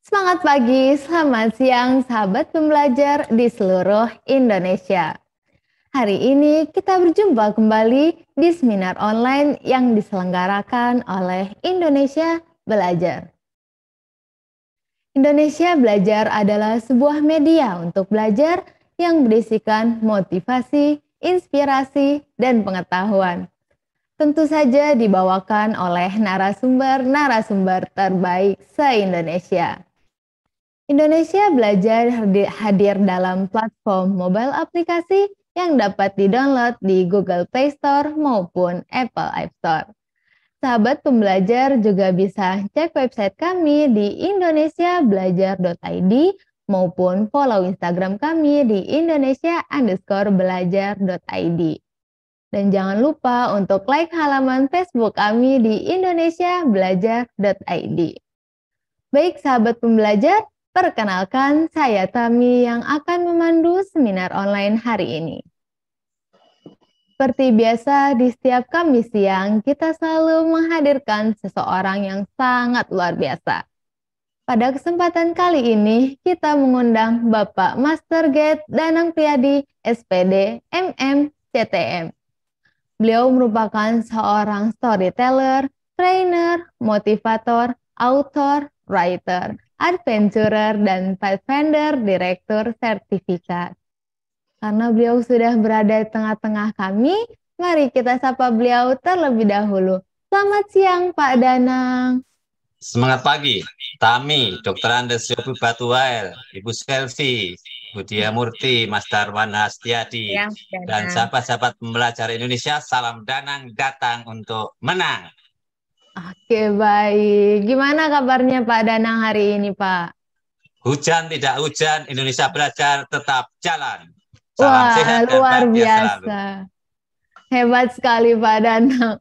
Semangat pagi, selamat siang sahabat pembelajar di seluruh Indonesia. Hari ini kita berjumpa kembali di seminar online yang diselenggarakan oleh Indonesia Belajar. Indonesia Belajar adalah sebuah media untuk belajar yang berisikan motivasi, inspirasi, dan pengetahuan. Tentu saja dibawakan oleh narasumber-narasumber terbaik se-Indonesia. Indonesia Belajar hadir dalam platform mobile aplikasi yang dapat didownload di Google Play Store maupun Apple App Store. Sahabat pembelajar juga bisa cek website kami di indonesiabelajar.id maupun follow Instagram kami di indonesia_belajar.id. Dan jangan lupa untuk like halaman Facebook kami di indonesiabelajar.id. Baik sahabat pembelajar, perkenalkan, saya Tami yang akan memandu seminar online hari ini. Seperti biasa, di setiap Kamis siang, kita selalu menghadirkan seseorang yang sangat luar biasa. Pada kesempatan kali ini, kita mengundang Bapak Master Gate Danang Priyadi, SPD, MM, CTM. Beliau merupakan seorang storyteller, trainer, motivator, author, writer, adventurer, dan pathfinder direktur sertifikat. Karena beliau sudah berada di tengah-tengah kami, mari kita sapa beliau terlebih dahulu. Selamat siang Pak Danang. Semangat pagi, Tami, Dr. Andes Yofi Batuael, Ibu Selvi, Bu Dia Murti, Mas Darwan Hastiadi, dan sahabat-sahabat pembelajar Indonesia, salam Danang datang untuk menang. Oke, baik. Gimana kabarnya Pak Danang hari ini, Pak? Hujan tidak hujan, Indonesia Belajar tetap jalan. Salam sehat dan luar bahagia biasa. selalu. Hebat sekali Pak Danang.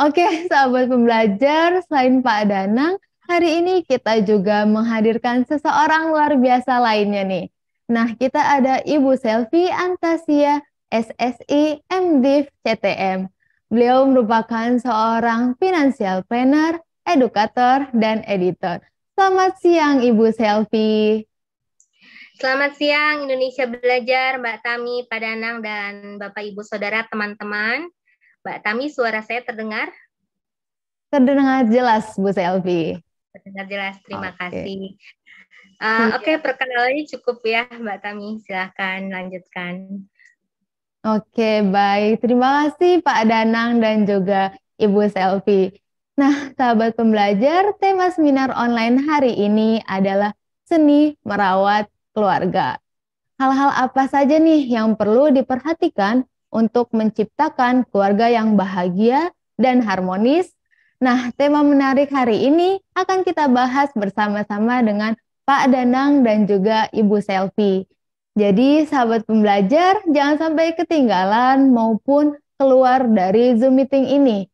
Oke, sahabat pembelajar, selain Pak Danang, hari ini kita juga menghadirkan seseorang luar biasa lainnya nih. Nah, kita ada Ibu Selvi Antasia, SSI, MDiv, CTM. Beliau merupakan seorang financial planner, edukator, dan editor. Selamat siang Ibu Selvi. Selamat siang Indonesia Belajar, Mbak Tami, Pak Danang, dan Bapak Ibu Saudara teman-teman. Mbak Tami, suara saya terdengar? Terdengar jelas, Bu Selvi. Terdengar jelas, terima kasih. Oke, perkenalannya cukup ya Mbak Tami, silahkan lanjutkan. Oke, baik. Terima kasih Pak Danang dan juga Ibu Selvi. Nah, sahabat pembelajar, tema seminar online hari ini adalah seni merawat keluarga. Hal-hal apa saja nih yang perlu diperhatikan untuk menciptakan keluarga yang bahagia dan harmonis? Nah, tema menarik hari ini akan kita bahas bersama-sama dengan Pak Danang dan juga Ibu Selvi. Jadi, sahabat pembelajar, jangan sampai ketinggalan maupun keluar dari Zoom meeting ini.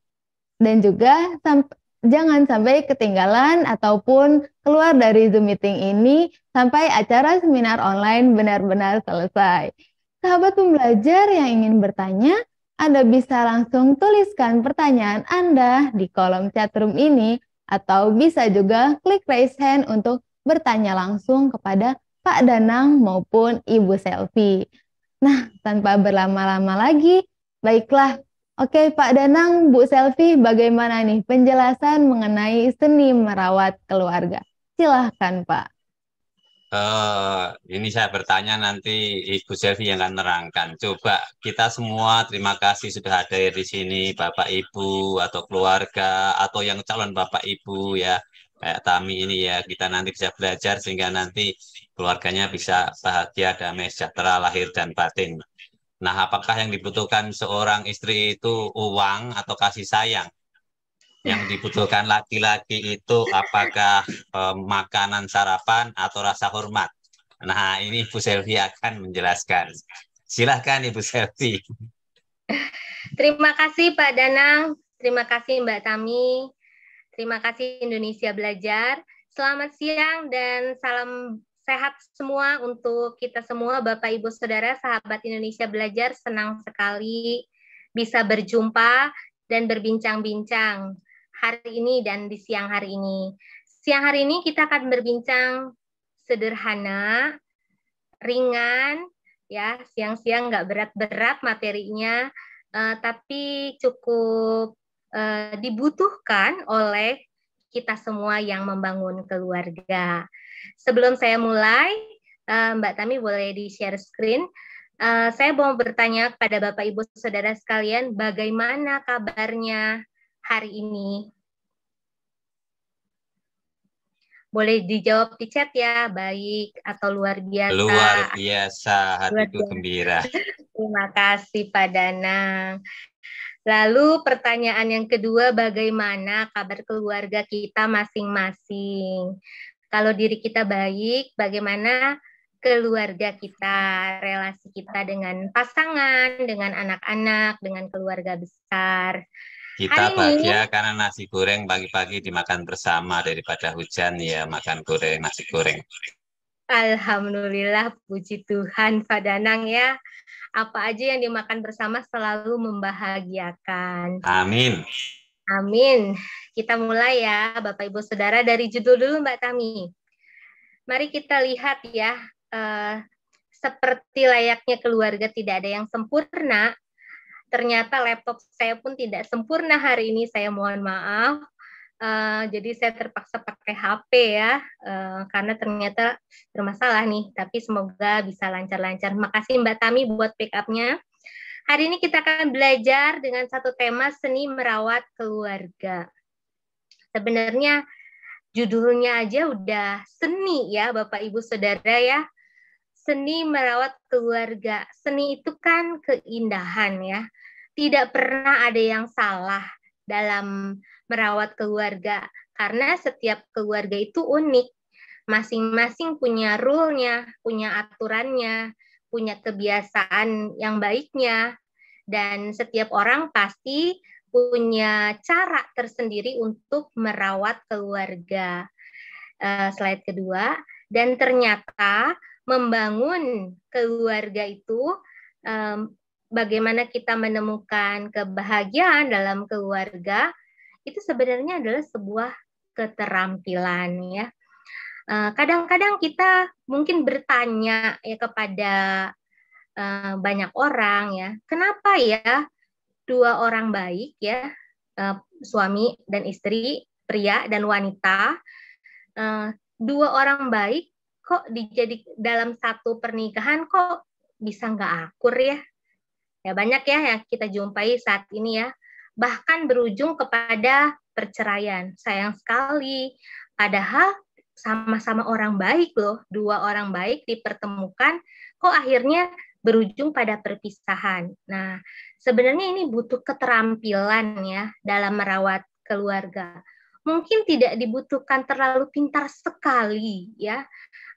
Dan juga jangan sampai ketinggalan ataupun keluar dari Zoom meeting ini sampai acara seminar online benar-benar selesai. Sahabat pembelajar yang ingin bertanya, Anda bisa langsung tuliskan pertanyaan Anda di kolom chatroom ini atau bisa juga klik raise hand untuk bertanya langsung kepada Pak Danang maupun Ibu Selvi. Nah, tanpa berlama-lama lagi, baiklah. Oke, Pak Danang, Bu Selvi, bagaimana nih penjelasan mengenai seni merawat keluarga? Silahkan, Pak. Ini saya bertanya nanti Ibu Selvi yang akan menerangkan. Coba kita semua terima kasih sudah hadir di sini, Bapak Ibu atau keluarga atau yang calon Bapak Ibu ya, kayak Tami ini ya. Kita nanti bisa belajar sehingga nanti keluarganya bisa bahagia, damai, sejahtera, lahir dan batin. Nah, apakah yang dibutuhkan seorang istri itu uang atau kasih sayang? Yang dibutuhkan laki-laki itu apakah makanan sarapan atau rasa hormat? Nah, ini Ibu Selvi akan menjelaskan. Silahkan Ibu Selvi. Terima kasih Pak Danang, terima kasih Mbak Tami, terima kasih Indonesia Belajar. Selamat siang dan salam sehat semua untuk kita semua, Bapak, Ibu, Saudara, sahabat Indonesia Belajar. Senang sekali bisa berjumpa dan berbincang-bincang hari ini dan di siang hari ini. Siang hari ini kita akan berbincang sederhana, ringan, ya, siang-siang nggak berat-berat materinya, tapi cukup dibutuhkan oleh kita semua yang membangun keluarga. Sebelum saya mulai, Mbak Tami boleh di-share screen. Saya mau bertanya kepada Bapak Ibu Saudara sekalian, bagaimana kabarnya hari ini? Boleh dijawab di chat ya, baik atau luar biasa. Luar biasa, hatiku gembira. Terima kasih Pak Danang. Lalu pertanyaan yang kedua, bagaimana kabar keluarga kita masing-masing? Kalau diri kita baik, bagaimana keluarga kita, relasi kita dengan pasangan, dengan anak-anak, dengan keluarga besar? Kita bahagia karena nasi goreng pagi-pagi dimakan bersama daripada hujan ya makan goreng, nasi goreng. Alhamdulillah, puji Tuhan Pak Danang ya. Apa aja yang dimakan bersama selalu membahagiakan. Amin. Amin. Kita mulai ya Bapak Ibu Saudara, dari judul dulu Mbak Tami. Mari kita lihat ya, seperti layaknya keluarga tidak ada yang sempurna. Ternyata laptop saya pun tidak sempurna hari ini, saya mohon maaf. Jadi saya terpaksa pakai HP ya, karena ternyata bermasalah nih, tapi semoga bisa lancar-lancar. Makasih Mbak Tami buat pick-up-nya. Hari ini kita akan belajar dengan satu tema, seni merawat keluarga. Sebenarnya judulnya aja udah seni ya Bapak Ibu Saudara ya. Seni merawat keluarga. Seni itu kan keindahan ya. Tidak pernah ada yang salah dalam merawat keluarga, karena setiap keluarga itu unik. Masing-masing punya rule-nya, punya aturannya, punya kebiasaan yang baiknya, dan setiap orang pasti punya cara tersendiri untuk merawat keluarga. Slide kedua, dan ternyata membangun keluarga itu, bagaimana kita menemukan kebahagiaan dalam keluarga, itu sebenarnya adalah sebuah keterampilan ya. Kadang-kadang kita mungkin bertanya ya kepada banyak orang ya, kenapa ya dua orang baik ya, suami dan istri, pria dan wanita, dua orang baik kok dijadi dalam satu pernikahan kok bisa nggak akur ya? Ya banyak ya yang kita jumpai saat ini ya, bahkan berujung kepada perceraian. Sayang sekali, padahal sama-sama orang baik loh, dua orang baik dipertemukan, kok akhirnya berujung pada perpisahan. Nah, sebenarnya ini butuh keterampilan ya dalam merawat keluarga. Mungkin tidak dibutuhkan terlalu pintar sekali ya,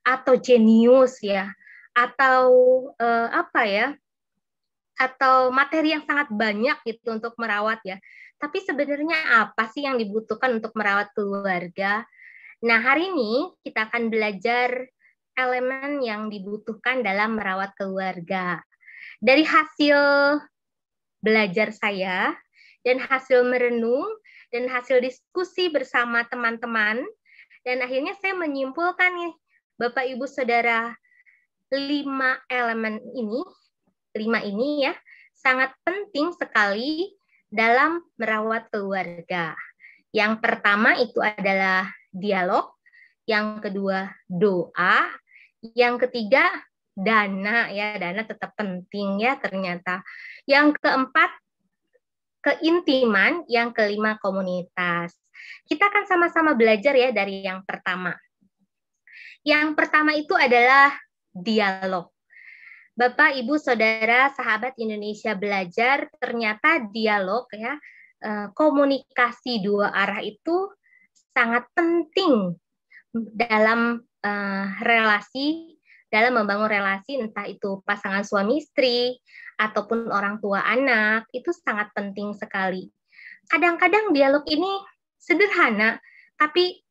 atau jenius ya, atau apa ya, atau materi yang sangat banyak gitu untuk merawat ya. Tapi sebenarnya apa sih yang dibutuhkan untuk merawat keluarga? Nah, hari ini kita akan belajar elemen yang dibutuhkan dalam merawat keluarga. Dari hasil belajar saya, dan hasil merenung, dan hasil diskusi bersama teman-teman, dan akhirnya saya menyimpulkan nih, Bapak Ibu Saudara, 5 elemen ini, 5 ini ya, sangat penting sekali dalam merawat keluarga. Yang pertama itu adalah dialog, yang kedua doa, yang ketiga dana ya, dana tetap penting ya ternyata. Yang keempat keintiman, yang kelima komunitas. Kita akan sama-sama belajar ya dari yang pertama. Yang pertama itu adalah dialog. Bapak, Ibu, Saudara, sahabat Indonesia Belajar, ternyata dialog ya, komunikasi dua arah itu sangat penting dalam relasi, dalam membangun relasi, entah itu pasangan suami istri ataupun orang tua anak, itu sangat penting sekali. Kadang-kadang dialog ini sederhana, tapi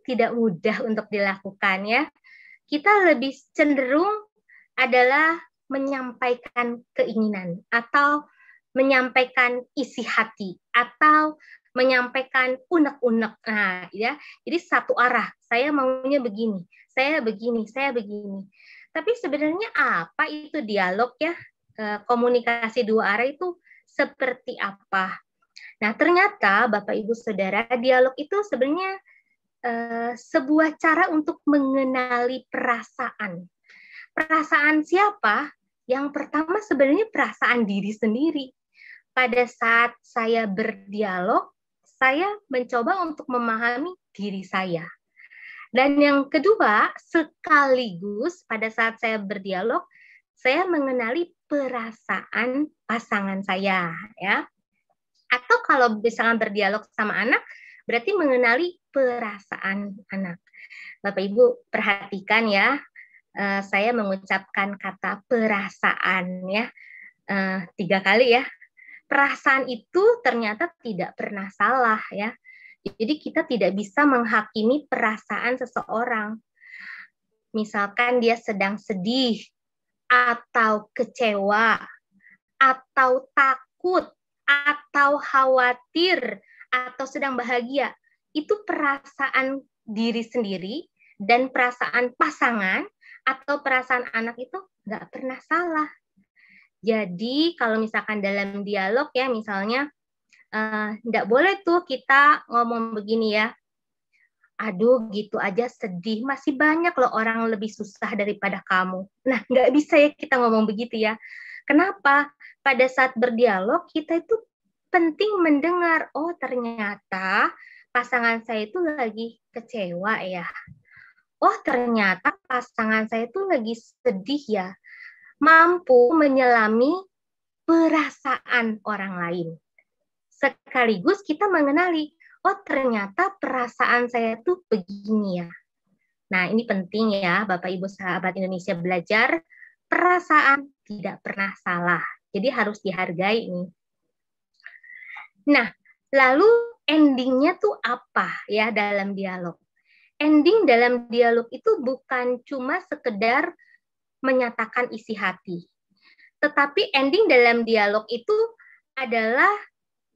tidak mudah untuk dilakukan ya. Kita lebih cenderung adalah menyampaikan keinginan atau menyampaikan isi hati atau menyampaikan unek-unek. Nah, ya. Jadi satu arah. Saya maunya begini, saya begini, saya begini. Tapi sebenarnya apa itu dialog ya? Komunikasi dua arah itu seperti apa? Nah, ternyata Bapak Ibu Saudara, dialog itu sebenarnya sebuah cara untuk mengenali perasaan. Perasaan siapa? Yang pertama sebenarnya perasaan diri sendiri. Pada saat saya berdialog, saya mencoba untuk memahami diri saya. Dan yang kedua, sekaligus pada saat saya berdialog, saya mengenali perasaan pasangan saya, ya. Atau kalau misalnya berdialog sama anak, berarti mengenali perasaan anak. Bapak Ibu perhatikan ya, saya mengucapkan kata perasaan ya 3 kali ya. Perasaan itu ternyata tidak pernah salah ya. Jadi kita tidak bisa menghakimi perasaan seseorang. Misalkan dia sedang sedih, atau kecewa, atau takut, atau khawatir, atau sedang bahagia. Itu perasaan diri sendiri dan perasaan pasangan atau perasaan anak itu nggak pernah salah. Jadi kalau misalkan dalam dialog ya misalnya nggak boleh tuh kita ngomong begini ya, aduh gitu aja sedih, masih banyak loh orang lebih susah daripada kamu. Nah nggak bisa ya kita ngomong begitu ya. Kenapa? Pada saat berdialog kita itu penting mendengar, oh ternyata pasangan saya itu lagi kecewa ya. Oh ternyata pasangan saya itu lagi sedih ya. Mampu menyelami perasaan orang lain. Sekaligus kita mengenali, oh ternyata perasaan saya tuh begini ya. Nah ini penting ya Bapak Ibu sahabat Indonesia Belajar, perasaan tidak pernah salah. Jadi harus dihargai nih. Nah, lalu endingnya tuh apa ya dalam dialog? Ending dalam dialog itu bukan cuma sekedar menyatakan isi hati. Tetapi ending dalam dialog itu adalah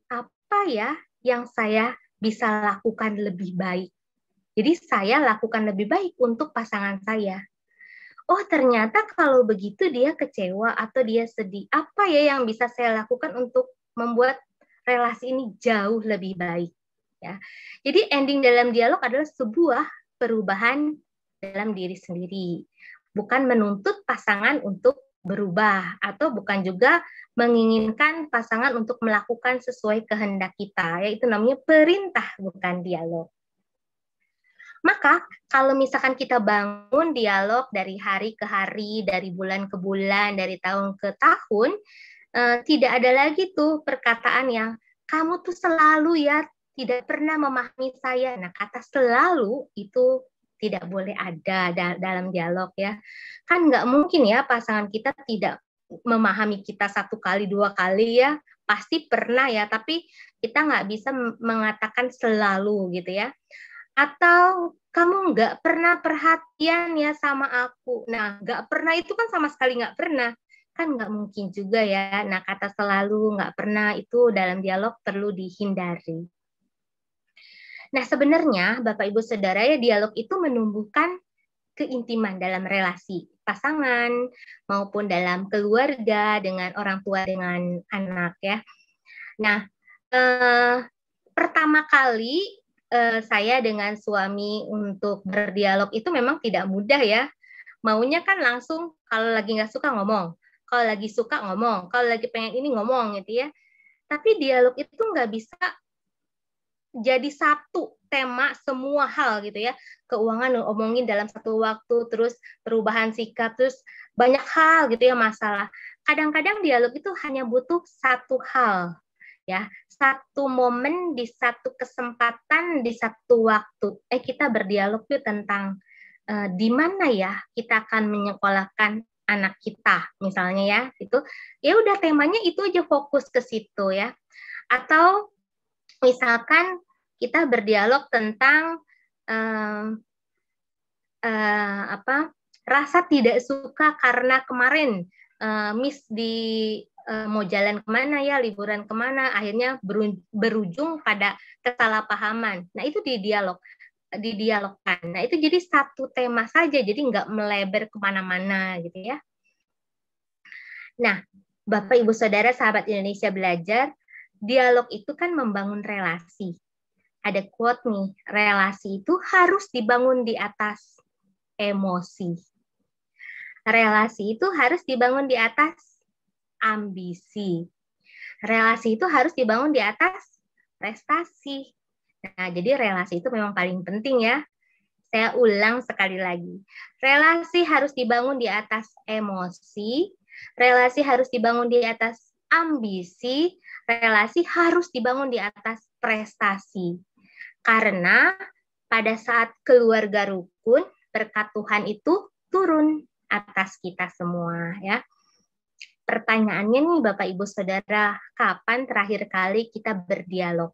apa ya yang saya bisa lakukan lebih baik. Jadi saya lakukan lebih baik untuk pasangan saya. Oh ternyata kalau begitu dia kecewa atau dia sedih. Apa ya yang bisa saya lakukan untuk membuat relasi ini jauh lebih baik. Ya. Jadi ending dalam dialog adalah sebuah perubahan dalam diri sendiri. Bukan menuntut pasangan untuk berubah atau bukan juga menginginkan pasangan untuk melakukan sesuai kehendak kita. Yaitu namanya perintah bukan dialog. Maka kalau misalkan kita bangun dialog dari hari ke hari, dari bulan ke bulan, dari tahun ke tahun, tidak ada lagi tuh perkataan yang kamu tuh selalu ya tidak pernah memahami saya. Nah, kata selalu itu tidak boleh ada dalam dialog ya. Kan nggak mungkin ya pasangan kita tidak memahami kita 1 kali, 2 kali ya. Pasti pernah ya, tapi kita nggak bisa mengatakan selalu gitu ya. Atau kamu nggak pernah perhatian ya sama aku. Nah, nggak pernah itu kan sama sekali nggak pernah. Kan nggak mungkin juga ya. Nah, kata selalu, nggak pernah itu dalam dialog perlu dihindari. Nah, sebenarnya Bapak Ibu Saudara ya dialog itu menumbuhkan keintiman dalam relasi pasangan maupun dalam keluarga dengan orang tua dengan anak ya. Nah, pertama kali saya dengan suami untuk berdialog itu memang tidak mudah ya. Maunya kan langsung kalau lagi nggak suka ngomong, kalau lagi suka ngomong, kalau lagi pengen ini ngomong gitu ya. Tapi dialog itu nggak bisa jadi satu tema semua hal gitu ya. Keuangan ngomongin dalam satu waktu, terus perubahan sikap, terus banyak hal gitu ya masalah. Kadang-kadang dialog itu hanya butuh satu hal ya, satu momen di satu kesempatan di satu waktu. Kita berdialog tuh tentang di mana ya kita akan menyekolahkan anak kita misalnya ya, itu ya udah temanya itu aja, fokus ke situ ya. Atau misalkan kita berdialog tentang rasa tidak suka karena kemarin Miss di mau jalan kemana ya, liburan kemana, akhirnya berujung pada kesalahpahaman. Nah, itu didialogkan. Nah, itu jadi satu tema saja, jadi nggak melebar kemana-mana gitu ya. Nah, Bapak, Ibu, Saudara, sahabat Indonesia Belajar, dialog itu kan membangun relasi. Ada quote nih, relasi itu harus dibangun di atas emosi. Relasi itu harus dibangun di atas ambisi. Relasi itu harus dibangun di atas prestasi. Nah, jadi relasi itu memang paling penting ya. Saya ulang sekali lagi. Relasi harus dibangun di atas emosi, relasi harus dibangun di atas ambisi, relasi harus dibangun di atas prestasi. Karena pada saat keluarga rukun, berkat Tuhan itu turun atas kita semua ya. Pertanyaannya nih Bapak Ibu Saudara, kapan terakhir kali kita berdialog?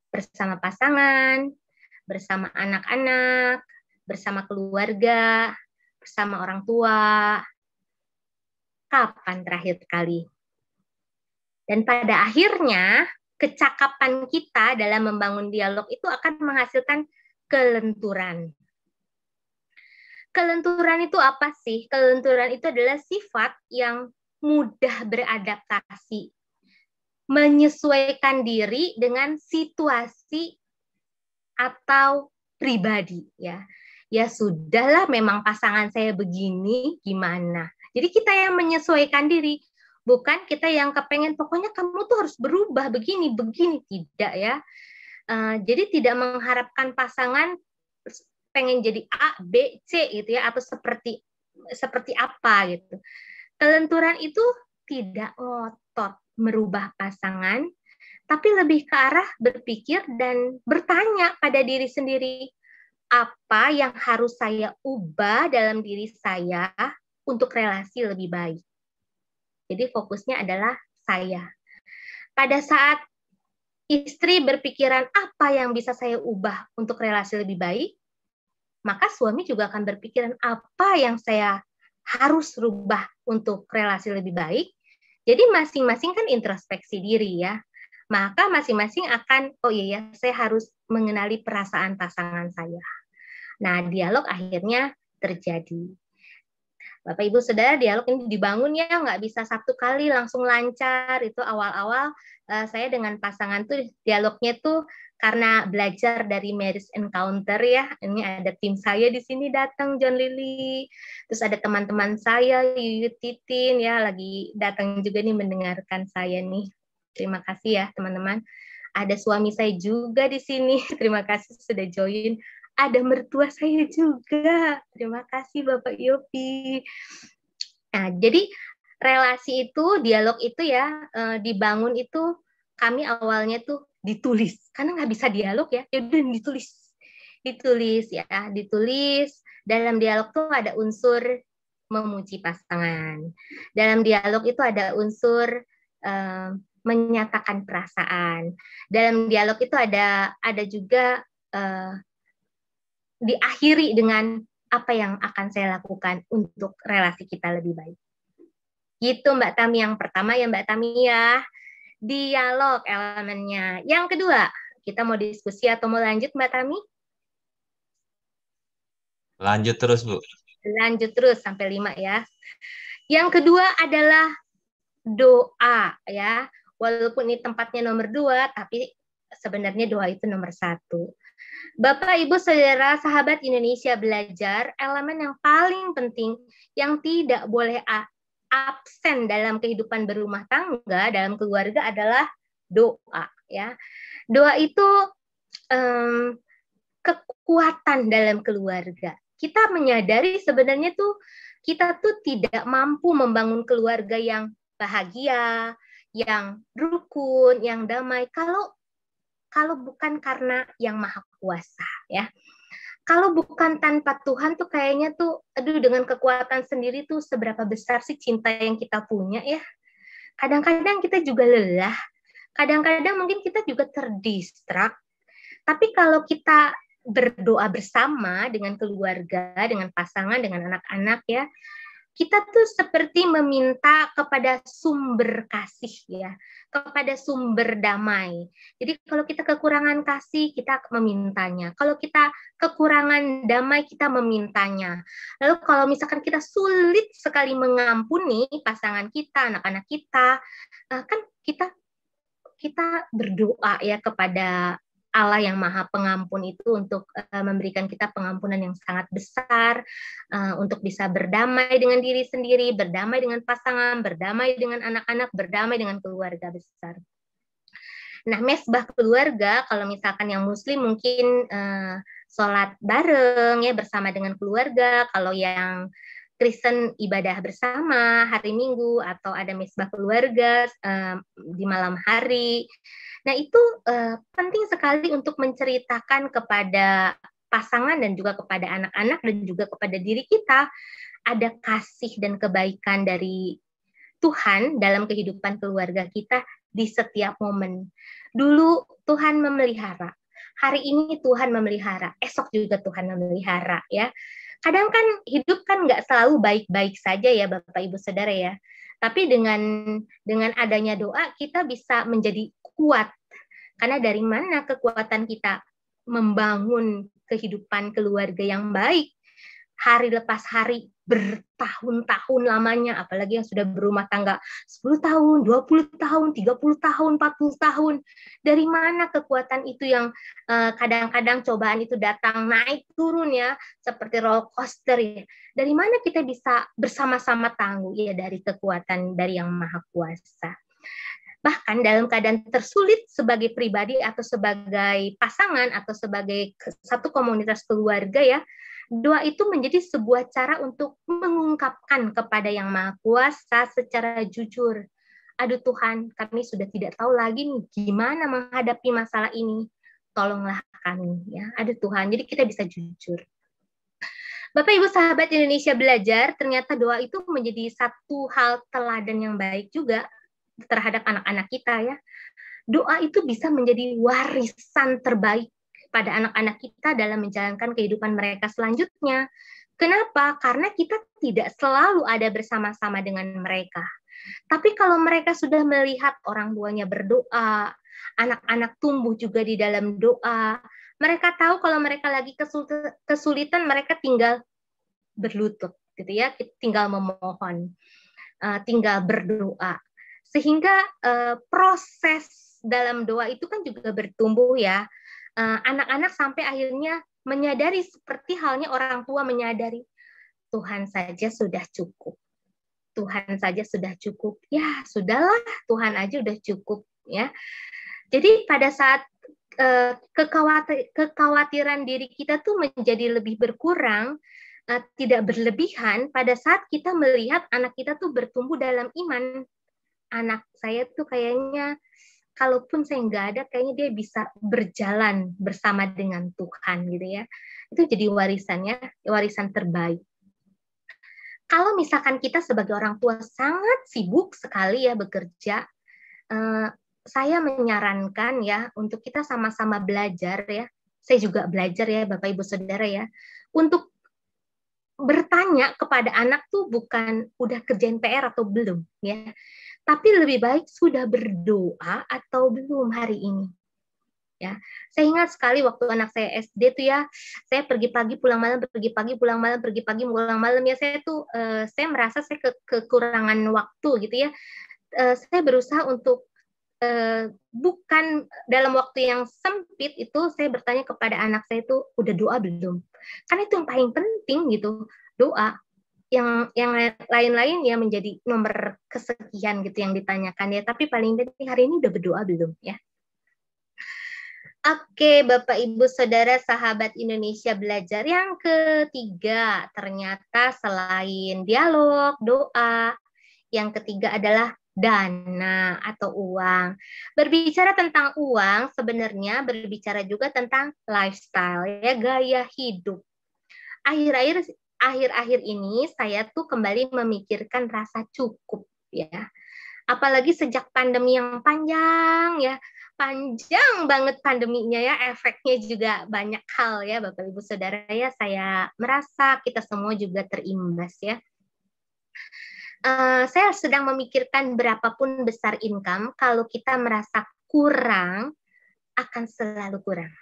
Bersama pasangan, bersama anak-anak, bersama keluarga, bersama orang tua. Kapan terakhir kali? Dan pada akhirnya, kecakapan kita dalam membangun dialog itu akan menghasilkan kelenturan. Kelenturan itu apa sih? Kelenturan itu adalah sifat yang mudah beradaptasi, menyesuaikan diri dengan situasi atau pribadi ya. Ya sudahlah, memang pasangan saya begini, gimana? Jadi kita yang menyesuaikan diri, bukan kita yang kepengen pokoknya kamu tuh harus berubah begini, tidak ya. Jadi tidak mengharapkan pasangan pengen jadi A, B, C gitu ya, atau seperti apa gitu. Kelenturan itu tidak ngotot merubah pasangan, tapi lebih ke arah berpikir dan bertanya pada diri sendiri, apa yang harus saya ubah dalam diri saya untuk relasi lebih baik. Jadi fokusnya adalah saya. Pada saat istri berpikiran apa yang bisa saya ubah untuk relasi lebih baik, maka suami juga akan berpikiran apa yang saya harus rubah untuk relasi lebih baik. Jadi masing-masing kan introspeksi diri ya. Maka masing-masing akan, oh iya, saya harus mengenali perasaan pasangan saya. Nah, dialog akhirnya terjadi. Bapak Ibu Saudara, dialog ini dibangun ya, nggak bisa satu kali langsung lancar. Itu awal-awal saya dengan pasangan tuh dialognya tuh karena belajar dari Marriage Encounter ya. Ini ada tim saya di sini datang, John Lily. Terus ada teman-teman saya, Yuyut Titin ya, lagi datang juga nih mendengarkan saya nih. Terima kasih ya teman-teman. Ada suami saya juga di sini. Terima kasih sudah join. Ada mertua saya juga. Terima kasih Bapak Yopi. Nah, jadi relasi itu, dialog itu ya, dibangun itu kami awalnya tuh ditulis. Karena nggak bisa dialog ya, udah ditulis. Ditulis ya, ditulis. Dalam dialog tuh ada unsur memuji pasangan. Dalam dialog itu ada unsur menyatakan perasaan. Dalam dialog itu ada juga diakhiri dengan apa yang akan saya lakukan untuk relasi kita lebih baik. Gitu Mbak Tami, yang pertama ya Mbak Tami ya. Dialog elemennya. Yang kedua, kita mau diskusi atau mau lanjut Mbak Tami? Lanjut terus Bu. Lanjut terus sampai 5 ya. Yang kedua adalah doa ya. Walaupun ini tempatnya nomor 2, tapi sebenarnya doa itu nomor 1. Bapak, Ibu, Saudara, sahabat Indonesia Belajar, elemen yang paling penting yang tidak boleh absen dalam kehidupan berumah tangga, dalam keluarga adalah doa. Ya, doa itu kekuatan dalam keluarga. Kita menyadari sebenarnya tuh kita tuh tidak mampu membangun keluarga yang bahagia, yang rukun, yang damai kalau bukan karena Yang Maha Kuasa ya. Kalau bukan tanpa Tuhan tuh kayaknya tuh aduh, dengan kekuatan sendiri tuh seberapa besar sih cinta yang kita punya ya. Kadang-kadang kita juga lelah, kadang-kadang mungkin kita juga terdistrak. Tapi kalau kita berdoa bersama dengan keluarga, dengan pasangan, dengan anak-anak ya, kita tuh seperti meminta kepada sumber kasih ya, kepada sumber damai. Jadi kalau kita kekurangan kasih, kita memintanya. Kalau kita kekurangan damai, kita memintanya. Lalu kalau misalkan kita sulit sekali mengampuni pasangan kita, anak-anak kita, kan kita berdoa ya kepada Allah yang Maha Pengampun itu untuk memberikan kita pengampunan yang sangat besar, untuk bisa berdamai dengan diri sendiri, berdamai dengan pasangan, berdamai dengan anak-anak, berdamai dengan keluarga besar. Nah, mesbah keluarga, kalau misalkan yang Muslim mungkin sholat bareng ya bersama dengan keluarga, kalau yang Kristen ibadah bersama hari Minggu, atau ada mesbah keluarga di malam hari. Nah, itu penting sekali untuk menceritakan kepada pasangan dan juga kepada anak-anak dan juga kepada diri kita, ada kasih dan kebaikan dari Tuhan dalam kehidupan keluarga kita di setiap momen. Dulu Tuhan memelihara, hari ini Tuhan memelihara, esok juga Tuhan memelihara ya. Kadang kan hidup kan nggak selalu baik-baik saja ya Bapak Ibu Saudara ya. Tapi dengan adanya doa kita bisa menjadi kuat. Karena dari mana kekuatan kita membangun kehidupan keluarga yang baik hari lepas hari, bertahun-tahun lamanya, apalagi yang sudah berumah tangga 10 tahun, 20 tahun, 30 tahun, 40 tahun. Dari mana kekuatan itu yang kadang-kadang cobaan itu datang naik turun ya, seperti roller coaster ya. Dari mana kita bisa bersama-sama tangguh ya, dari kekuatan dari Yang Maha Kuasa. Bahkan dalam keadaan tersulit sebagai pribadi atau sebagai pasangan atau sebagai satu komunitas keluarga ya, doa itu menjadi sebuah cara untuk mengungkapkan kepada Yang Maha Kuasa secara jujur. Aduh Tuhan, kami sudah tidak tahu lagi nih gimana menghadapi masalah ini. Tolonglah kami ya. Aduh Tuhan, jadi kita bisa jujur. Bapak Ibu sahabat Indonesia Belajar, ternyata doa itu menjadi satu hal teladan yang baik juga terhadap anak-anak kita ya. Doa itu bisa menjadi warisan terbaik pada anak-anak kita dalam menjalankan kehidupan mereka selanjutnya. Kenapa? Karena kita tidak selalu ada bersama-sama dengan mereka. Tapi kalau mereka sudah melihat orang tuanya berdoa, anak-anak tumbuh juga di dalam doa, mereka tahu kalau mereka lagi kesulitan, mereka tinggal berlutut, gitu ya, tinggal memohon, tinggal berdoa. Sehingga proses dalam doa itu kan juga bertumbuh ya. Anak-anak sampai akhirnya menyadari seperti halnya orang tua menyadari, Tuhan saja sudah cukup. Tuhan saja sudah cukup. Ya, sudahlah, Tuhan aja udah cukup ya. Jadi pada saat kekhawatiran diri kita tuh menjadi lebih berkurang, tidak berlebihan pada saat kita melihat anak kita tuh bertumbuh dalam iman. Anak saya tuh kayaknya kalaupun saya nggak ada, kayaknya dia bisa berjalan bersama dengan Tuhan gitu ya. Itu jadi warisannya, warisan terbaik. Kalau misalkan kita sebagai orang tua sangat sibuk sekali ya bekerja, saya menyarankan ya untuk kita sama-sama belajar ya. Saya juga belajar ya Bapak Ibu Saudara ya, untuk bertanya kepada anak tuh bukan udah kerjain PR atau belum ya. Tapi lebih baik sudah berdoa atau belum hari ini. Ya, saya ingat sekali waktu anak saya SD tuh ya, saya pergi pagi pulang malam, pergi pagi pulang malam, pergi pagi pulang malam ya, saya merasa saya kekurangan waktu gitu ya. Saya berusaha untuk bukan dalam waktu yang sempit itu saya bertanya kepada anak saya itu udah doa belum? Karena itu yang paling penting gitu, doa. Yang lain-lain ya menjadi nomor kesekian gitu yang ditanyakan ya, tapi paling penting hari ini udah berdoa belum ya. Oke, Bapak Ibu Saudara sahabat Indonesia Belajar, yang ketiga ternyata selain dialog, doa, yang ketiga adalah dana atau uang. Berbicara tentang uang sebenarnya berbicara juga tentang lifestyle ya, gaya hidup. Akhir-akhir ini saya tuh kembali memikirkan rasa cukup ya. Apalagi sejak pandemi yang panjang ya, panjang banget pandeminya ya, efeknya juga banyak hal ya Bapak Ibu Saudara ya, saya merasa kita semua juga terimbas ya. Saya sedang memikirkan berapapun besar income, kalau kita merasa kurang, akan selalu kurang.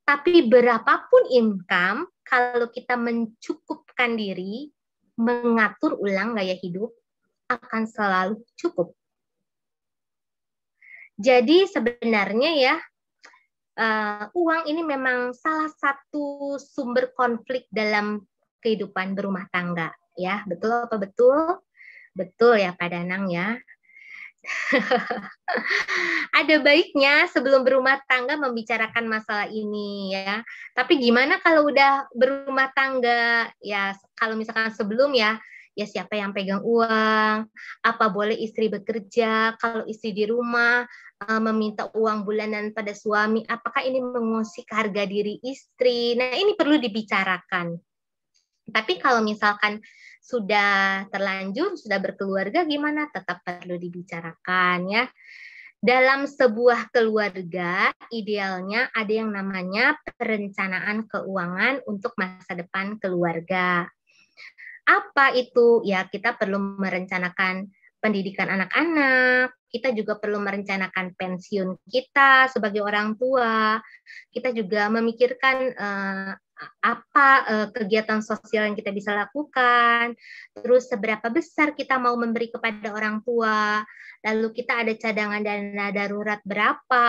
Tapi berapapun income, kalau kita mencukupkan diri, mengatur ulang gaya hidup, akan selalu cukup. Jadi sebenarnya ya, uang ini memang salah satu sumber konflik dalam kehidupan berumah tangga. Ya, betul apa betul? Betul ya Pak Danang ya. Ada baiknya sebelum berumah tangga membicarakan masalah ini ya. Tapi gimana kalau udah berumah tangga? Ya, kalau misalkan sebelum ya siapa yang pegang uang? Apa boleh istri bekerja? Kalau istri di rumah meminta uang bulanan pada suami, apakah ini mengusik harga diri istri? Nah, ini perlu dibicarakan. Tapi kalau misalkan sudah terlanjur, sudah berkeluarga, gimana? Tetap perlu dibicarakan ya. Dalam sebuah keluarga, idealnya ada yang namanya perencanaan keuangan untuk masa depan keluarga. Apa itu? Ya, kita perlu merencanakan pendidikan anak-anak, kita juga perlu merencanakan pensiun kita sebagai orang tua, kita juga memikirkan apa kegiatan sosial yang kita bisa lakukan, terus seberapa besar kita mau memberi kepada orang tua, lalu kita ada cadangan dana darurat berapa,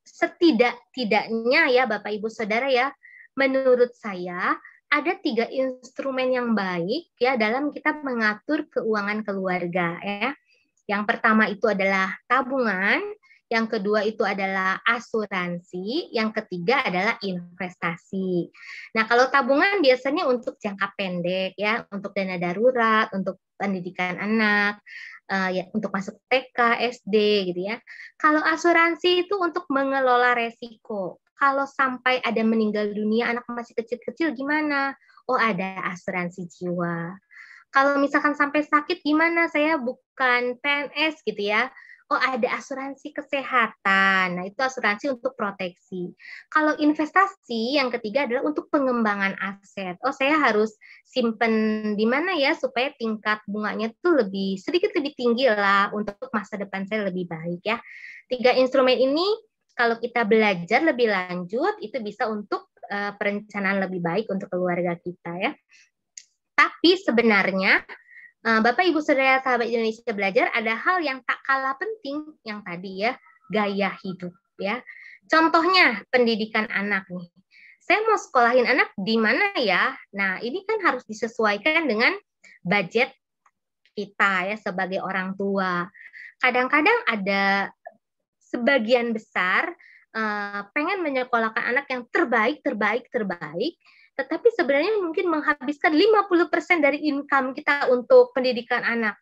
setidak-tidaknya ya Bapak Ibu Saudara ya, menurut saya ada 3 instrumen yang baik ya dalam kita mengatur keuangan keluarga ya. Yang pertama itu adalah tabungan, yang kedua itu adalah asuransi, yang ketiga adalah investasi. Nah, kalau tabungan biasanya untuk jangka pendek ya, untuk dana darurat, untuk pendidikan anak, ya untuk masuk TK, SD gitu ya. Kalau asuransi itu untuk mengelola resiko. Kalau sampai ada meninggal dunia anak masih kecil-kecil gimana? Oh, ada asuransi jiwa. Kalau misalkan sampai sakit gimana? Saya bukan PNS gitu ya. Oh, ada asuransi kesehatan. Nah, itu asuransi untuk proteksi. Kalau investasi yang ketiga adalah untuk pengembangan aset. Oh, saya harus simpen di mana ya supaya tingkat bunganya tuh sedikit lebih tinggi lah untuk masa depan saya lebih baik ya. 3 instrumen ini kalau kita belajar lebih lanjut itu bisa untuk perencanaan lebih baik untuk keluarga kita ya. Tapi sebenarnya Bapak Ibu Saudara sahabat Indonesia Belajar ada hal yang tak kalah penting yang tadi ya, gaya hidup ya. Contohnya pendidikan anak nih. Saya mau sekolahin anak di mana ya? Nah, ini kan harus disesuaikan dengan budget kita ya sebagai orang tua. Kadang-kadang ada sebagian besar pengen menyekolahkan anak yang terbaik, tetapi sebenarnya mungkin menghabiskan 50% dari income kita untuk pendidikan anak.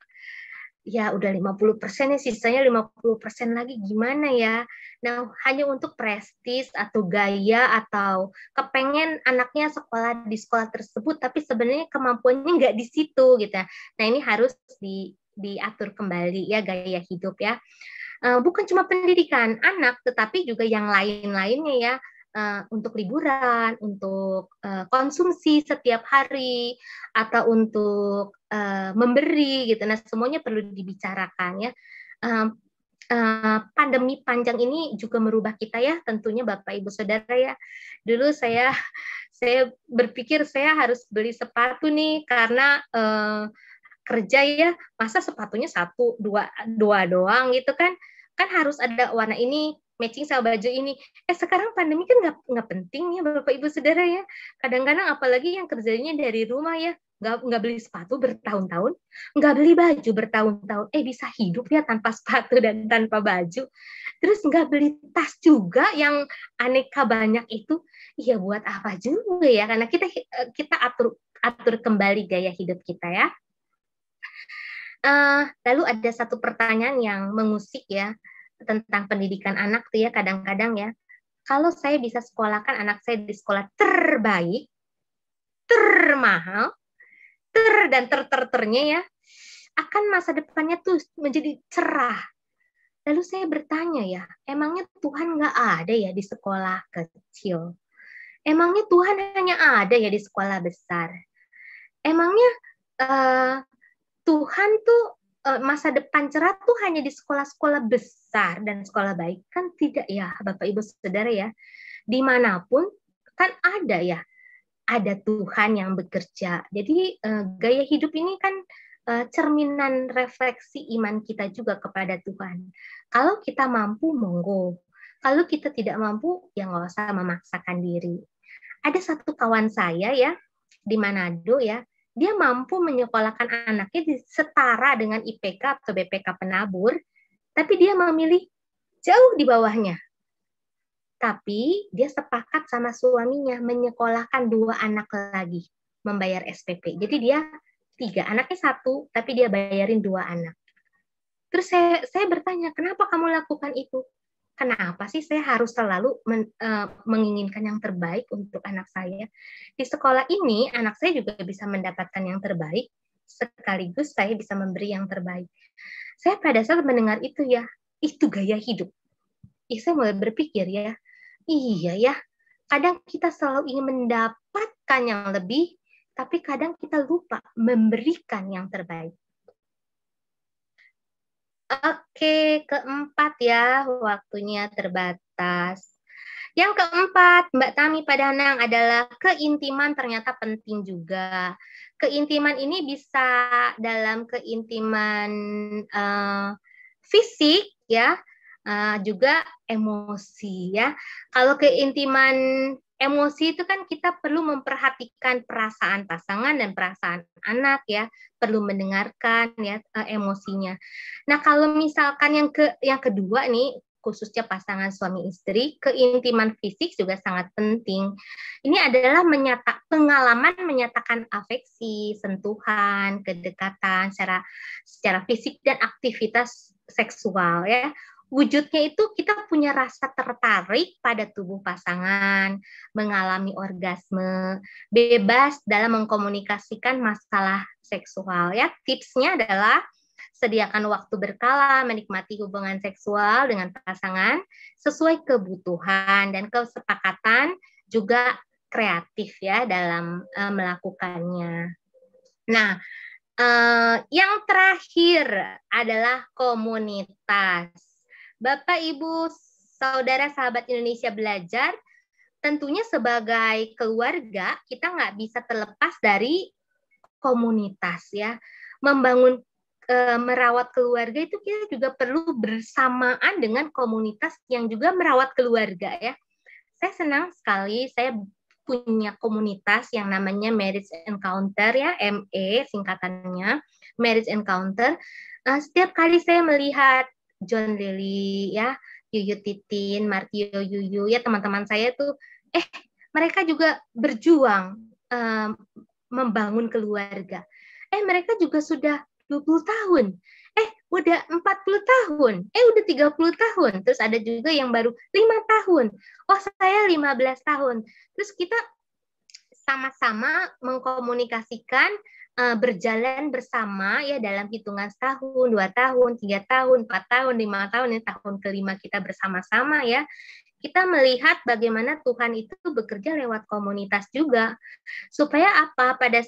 Ya udah 50% ya, sisanya 50% lagi gimana ya? Nah, hanya untuk prestis atau gaya atau kepengen anaknya sekolah di sekolah tersebut, tapi sebenarnya kemampuannya nggak di situ gitu. Nah, ini harus diatur kembali ya gaya hidup ya. Bukan cuma pendidikan anak, tetapi juga yang lain-lainnya ya, untuk liburan, untuk konsumsi setiap hari, atau untuk memberi gitu. Nah, semuanya perlu dibicarakan ya. Pandemi panjang ini juga merubah kita ya, tentunya Bapak Ibu Saudara ya. Dulu saya berpikir saya harus beli sepatu nih karena kerja ya, masa sepatunya 1, 2 doang gitu kan harus ada warna ini matching sama baju ini. Sekarang pandemi kan nggak penting ya Bapak Ibu Saudara ya. Kadang-kadang apalagi yang kerjanya dari rumah ya, nggak beli sepatu bertahun-tahun, nggak beli baju bertahun-tahun, bisa hidup ya tanpa sepatu dan tanpa baju. Terus nggak beli tas juga yang aneka banyak itu, ya buat apa juga ya? Karena kita atur kembali gaya hidup kita ya. Lalu ada satu pertanyaan yang mengusik ya tentang pendidikan anak tuh ya, kadang-kadang ya, kalau saya bisa sekolahkan anak saya di sekolah terbaik, termahal, dan ternya ya, akan masa depannya tuh menjadi cerah. Lalu saya bertanya ya, emangnya Tuhan nggak ada ya di sekolah kecil? Emangnya Tuhan hanya ada ya di sekolah besar? Emangnya Tuhan tuh masa depan cerah tuh hanya di sekolah-sekolah besar dan sekolah baik. Kan tidak ya, Bapak Ibu Saudara ya. Dimanapun kan ada ya, ada Tuhan yang bekerja. Jadi gaya hidup ini kan cerminan refleksi iman kita juga kepada Tuhan. Kalau kita mampu, monggo. Kalau kita tidak mampu, ya nggak usah memaksakan diri. Ada satu kawan saya ya, di Manado ya, dia mampu menyekolahkan anaknya setara dengan IPK atau BPK penabur, tapi dia memilih jauh di bawahnya. Tapi dia sepakat sama suaminya menyekolahkan 2 anak lagi, membayar SPP. Jadi dia 3, anaknya 1, tapi dia bayarin 2 anak. Terus saya bertanya, kenapa kamu lakukan itu? Kenapa sih saya harus selalu menginginkan yang terbaik untuk anak saya? Di sekolah ini, anak saya juga bisa mendapatkan yang terbaik, sekaligus saya bisa memberi yang terbaik. Saya pada saat mendengar itu ya, itu gaya hidup. Saya mulai berpikir ya, iya ya, kadang kita selalu ingin mendapatkan yang lebih, tapi kadang kita lupa memberikan yang terbaik. Oke, keempat ya, waktunya terbatas. Yang keempat, Mbak Tami Padanang, adalah keintiman ternyata penting juga. Keintiman ini bisa dalam keintiman fisik ya, juga emosi ya. Kalau keintiman emosi itu kan kita perlu memperhatikan perasaan pasangan dan perasaan anak ya, perlu mendengarkan ya emosinya. Nah, kalau misalkan yang kedua nih, khususnya pasangan suami istri, keintiman fisik juga sangat penting. Ini adalah pengalaman menyatakan afeksi, sentuhan, kedekatan secara fisik dan aktivitas seksual ya. Wujudnya itu kita punya rasa tertarik pada tubuh pasangan, mengalami orgasme, bebas dalam mengkomunikasikan masalah seksual ya. Tipsnya adalah sediakan waktu berkala menikmati hubungan seksual dengan pasangan sesuai kebutuhan dan kesepakatan, juga kreatif ya dalam melakukannya. Nah, yang terakhir adalah komunitas. Bapak, Ibu, Saudara, sahabat Indonesia Belajar, tentunya sebagai keluarga kita nggak bisa terlepas dari komunitas ya. Merawat keluarga itu kita juga perlu bersamaan dengan komunitas yang juga merawat keluarga ya. Saya senang sekali saya punya komunitas yang namanya Marriage Encounter ya, ME singkatannya, Marriage Encounter. Setiap kali saya melihat John Lily ya, Yuyu Titin, Martio Yuyu ya, teman-teman saya tuh mereka juga berjuang membangun keluarga. Mereka juga sudah 20 tahun. Udah 40 tahun. Udah 30 tahun. Terus ada juga yang baru 5 tahun. Oh, saya 15 tahun. Terus kita sama-sama mengkomunikasikan, berjalan bersama ya dalam hitungan setahun, 2 tahun, 3 tahun, 4 tahun, 5 tahun, ini tahun kelima kita bersama-sama ya. Kita melihat bagaimana Tuhan itu bekerja lewat komunitas juga. Supaya apa? Pada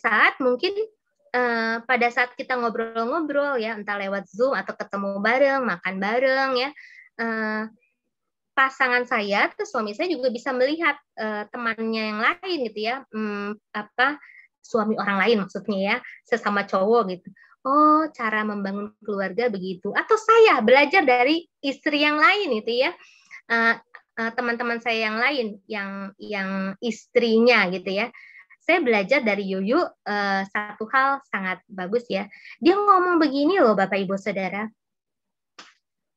saat kita ngobrol-ngobrol ya, entah lewat Zoom atau ketemu bareng, makan bareng ya, pasangan saya atau suami saya juga bisa melihat temannya yang lain gitu ya, suami orang lain maksudnya ya, sesama cowok gitu. Oh, cara membangun keluarga begitu. Atau saya belajar dari istri yang lain gitu ya, teman-teman saya yang lain yang istrinya gitu ya. Saya belajar dari Yuyu satu hal sangat bagus ya. Dia ngomong begini loh Bapak Ibu Saudara.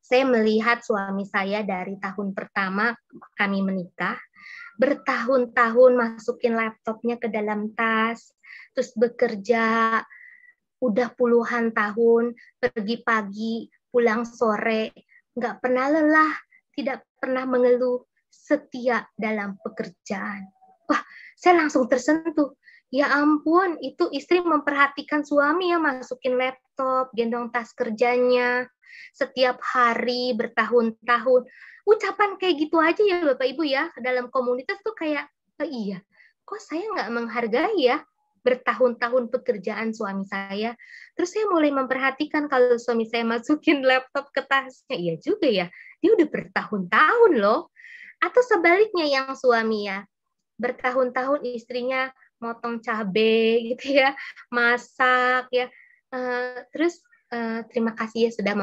Saya melihat suami saya dari tahun pertama kami menikah, bertahun-tahun masukin laptopnya ke dalam tas, terus bekerja, udah puluhan tahun, pergi pagi, pulang sore, nggak pernah lelah, tidak pernah mengeluh, setia dalam pekerjaan. Wah, saya langsung tersentuh. Ya ampun, itu istri memperhatikan suami ya, masukin laptop, gendong tas kerjanya, setiap hari bertahun-tahun. Ucapan kayak gitu aja ya Bapak Ibu ya, dalam komunitas tuh kayak, iya, kok saya nggak menghargai ya? bertahun-tahun pekerjaan suami saya. Terus saya mulai memperhatikan kalau suami saya masukin laptop ke tasnya, iya juga ya, dia udah bertahun-tahun loh. Atau sebaliknya yang suami ya, bertahun-tahun istrinya motong cabai gitu ya, masak ya. Terus terima kasih ya sudah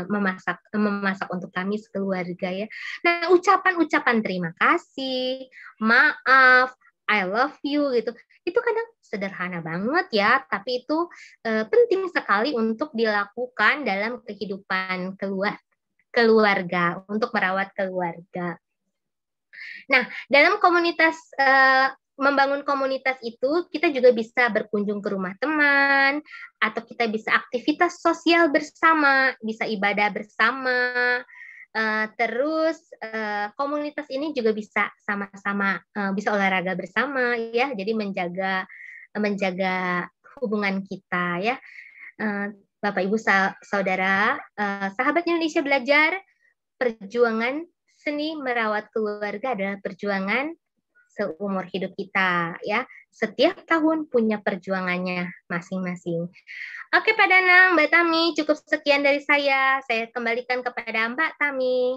memasak untuk kami sekeluarga ya. Nah, ucapan-ucapan terima kasih, maaf, I love you gitu. Itu kadang sederhana banget ya, tapi itu penting sekali untuk dilakukan dalam kehidupan keluarga, untuk merawat keluarga. Nah, dalam membangun komunitas itu, kita juga bisa berkunjung ke rumah teman, atau kita bisa aktivitas sosial bersama, bisa ibadah bersama, terus komunitas ini juga bisa sama-sama, bisa olahraga bersama, ya, jadi menjaga hubungan kita, ya. Bapak, Ibu, Saudara, sahabat Indonesia Belajar, perjuangan seni merawat keluarga adalah perjuangan seumur hidup kita, ya. Setiap tahun punya perjuangannya masing-masing. Oke, Pak Danang, Mbak Tami, cukup sekian dari saya. Saya kembalikan kepada Mbak Tami.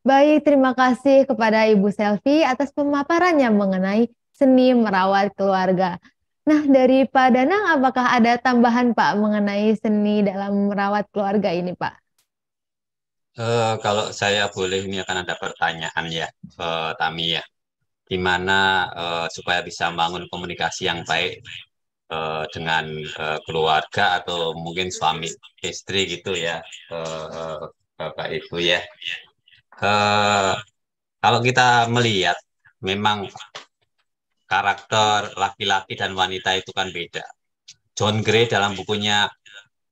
Baik, terima kasih kepada Ibu Selvi atas pemaparannya mengenai seni merawat keluarga. Nah, dari Pak Danang, apakah ada tambahan Pak mengenai seni dalam merawat keluarga ini, Pak? Kalau saya boleh, ini akan ada pertanyaan ya, Tami ya. Gimana supaya bisa membangun komunikasi yang baik dengan keluarga atau mungkin suami istri gitu ya, Bapak Ibu ya. Kalau kita melihat memang karakter laki-laki dan wanita itu kan beda. John Gray dalam bukunya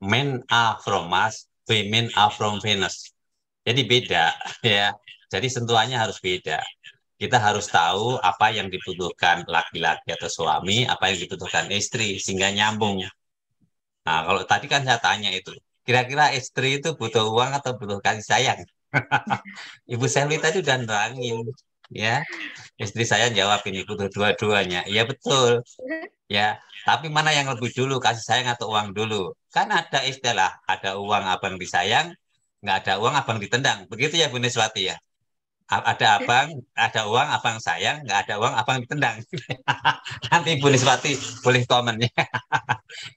Men Are From Mars, Women Are From Venus. Jadi beda ya. Jadi sentuhannya harus beda. Kita harus tahu apa yang dibutuhkan laki-laki atau suami, apa yang dibutuhkan istri, sehingga nyambung. Nah, kalau tadi kan saya tanya itu, kira-kira istri itu butuh uang atau butuh kasih sayang? Ibu Selvi tadi udah nerangin, ya. Istri saya jawab ini butuh dua-duanya. Iya betul, ya. Tapi mana yang lebih dulu, kasih sayang atau uang dulu? Kan ada istilah, ada uang abang disayang, nggak ada uang abang ditendang. Begitu ya Bu Niswati ya? Ada abang, ada uang abang sayang, nggak ada uang abang ditendang. Nanti Bu Niswati boleh komennya.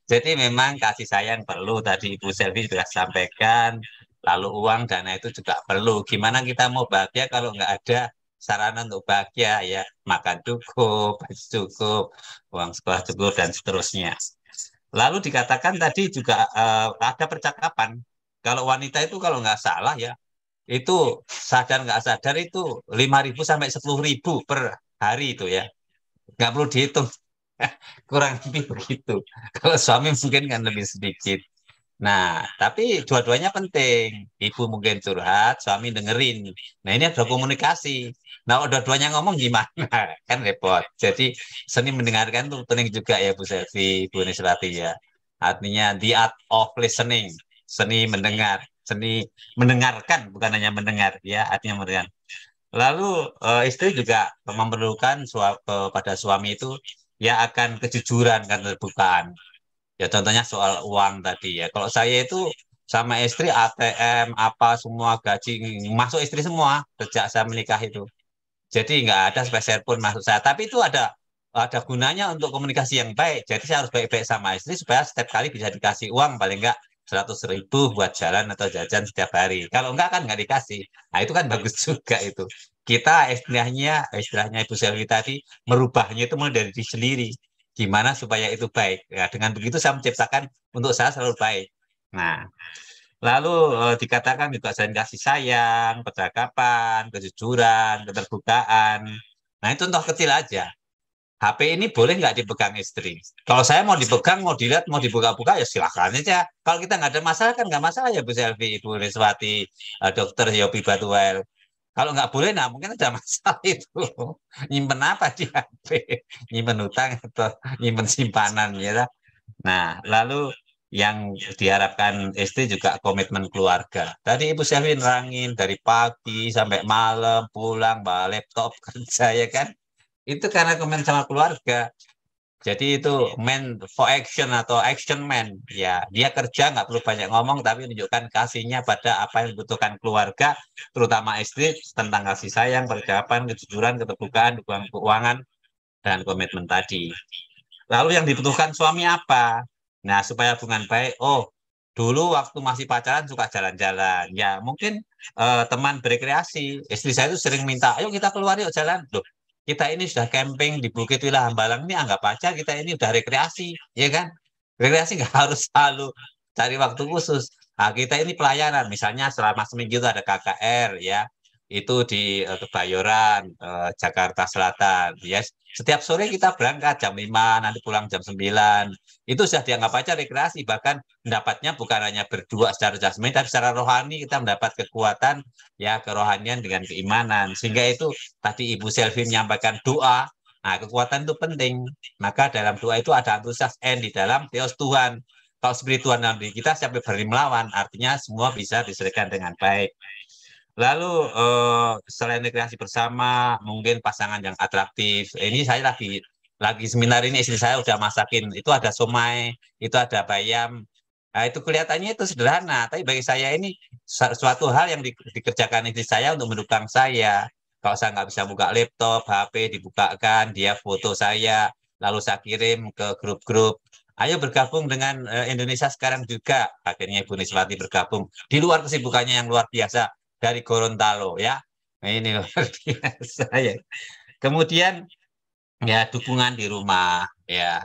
Jadi memang kasih sayang perlu, tadi Ibu Selvi sudah sampaikan, lalu uang dana itu juga perlu. Gimana kita mau bahagia kalau nggak ada sarana untuk bahagia ya, makan cukup, baju cukup, uang sekolah cukup, dan seterusnya. Lalu dikatakan tadi juga ada percakapan. Kalau wanita itu kalau nggak salah ya, itu sadar nggak sadar itu 5.000 sampai 10.000 per hari itu ya. Nggak perlu dihitung. Kurang lebih begitu. Kalau suami mungkin kan lebih sedikit. Nah, tapi dua-duanya penting. Ibu mungkin curhat, suami dengerin. Nah, ini ada komunikasi. Nah, kalau dua-duanya ngomong gimana? Kan repot. Jadi, seni mendengarkan itu penting juga ya, Bu Selvi, Bu Nisrati ya. Artinya, the art of listening. Seni mendengar. Seni mendengarkan, bukan hanya mendengar. Ya, artinya mendengar. Lalu, istri juga memerlukan pada suami itu ya akan kejujuran, kan keterbukaan. Ya contohnya soal uang tadi ya. Kalau saya itu sama istri ATM apa semua gaji masuk istri semua sejak saya menikah itu. Jadi nggak ada spesial pun masuk saya. Tapi itu ada gunanya untuk komunikasi yang baik. Jadi saya harus baik-baik sama istri supaya setiap kali bisa dikasih uang paling nggak 100.000 buat jalan atau jajan setiap hari. Kalau enggak kan nggak dikasih. Nah itu kan bagus juga itu. Kita istilahnya Ibu Selvi tadi merubahnya itu mulai dari diri sendiri. Gimana supaya itu baik. Ya, dengan begitu saya menciptakan untuk saya selalu baik. Nah, lalu dikatakan juga selain kasih sayang, percakapan, kejujuran, keterbukaan. Nah, itu contoh kecil aja. HP ini boleh nggak dipegang istri? Kalau saya mau dipegang, mau dilihat, mau dibuka-buka, ya silakan aja. Kalau kita nggak ada masalah, kan nggak masalah ya Bu Selvi, Ibu Riswati, Dokter Yopi Batuel. Kalau nggak boleh, nah mungkin ada masalah itu. Nyimpen apa di HP? Nyimpen hutang atau nyimpen simpanan ya. Nah, lalu yang diharapkan istri juga komitmen keluarga. Tadi Ibu Selvi nerangin dari pagi sampai malam pulang bawa laptop kerja ya kan. Itu karena komen sama keluarga. Jadi itu man for action atau action man. Ya, dia kerja nggak perlu banyak ngomong, tapi menunjukkan kasihnya pada apa yang dibutuhkan keluarga, terutama istri, tentang kasih sayang, percakapan, kejujuran, keterbukaan, dukungan keuangan, dan komitmen tadi. Lalu yang dibutuhkan suami apa? Nah, supaya hubungan baik, oh, dulu waktu masih pacaran suka jalan-jalan. Ya, mungkin teman berrekreasi. Istri saya itu sering minta, ayo kita keluar yuk jalan. Loh, kita ini sudah camping di Bukit Wilah Hambalang ini anggap aja kita ini udah rekreasi, ya kan? Rekreasi nggak harus selalu cari waktu khusus. Nah, kita ini pelayanan, misalnya selama seminggu itu ada KKR, ya, itu di Kebayoran, Jakarta Selatan. Ya, setiap sore kita berangkat jam 5, nanti pulang jam 9. Itu sudah dianggap aja rekreasi, bahkan mendapatnya bukan hanya berdua secara jasmani, tapi secara rohani kita mendapat kekuatan, ya, kerohanian dengan keimanan. Sehingga itu tadi Ibu Selvi menyampaikan doa. Nah, kekuatan itu penting. Maka dalam doa itu ada antusias N di dalam Theos Tuhan. Kalau spiritual dalam diri kita siapa berani melawan, artinya semua bisa diselesaikan dengan baik. Lalu selain rekreasi bersama, mungkin pasangan yang atraktif. Ini saya lagi seminar ini istri saya udah masakin. Itu ada somai, itu ada bayam. Nah, itu kelihatannya itu sederhana, tapi bagi saya ini suatu hal yang dikerjakan istri saya untuk mendukung saya. Kalau saya nggak bisa buka laptop, HP dibukakan, dia foto saya, lalu saya kirim ke grup-grup. Ayo bergabung dengan Indonesia sekarang juga. Akhirnya Ibu Niswati bergabung. Di luar kesibukannya yang luar biasa dari Gorontalo, ya. Nah, ini luar biasa ya. Kemudian ya dukungan di rumah, ya,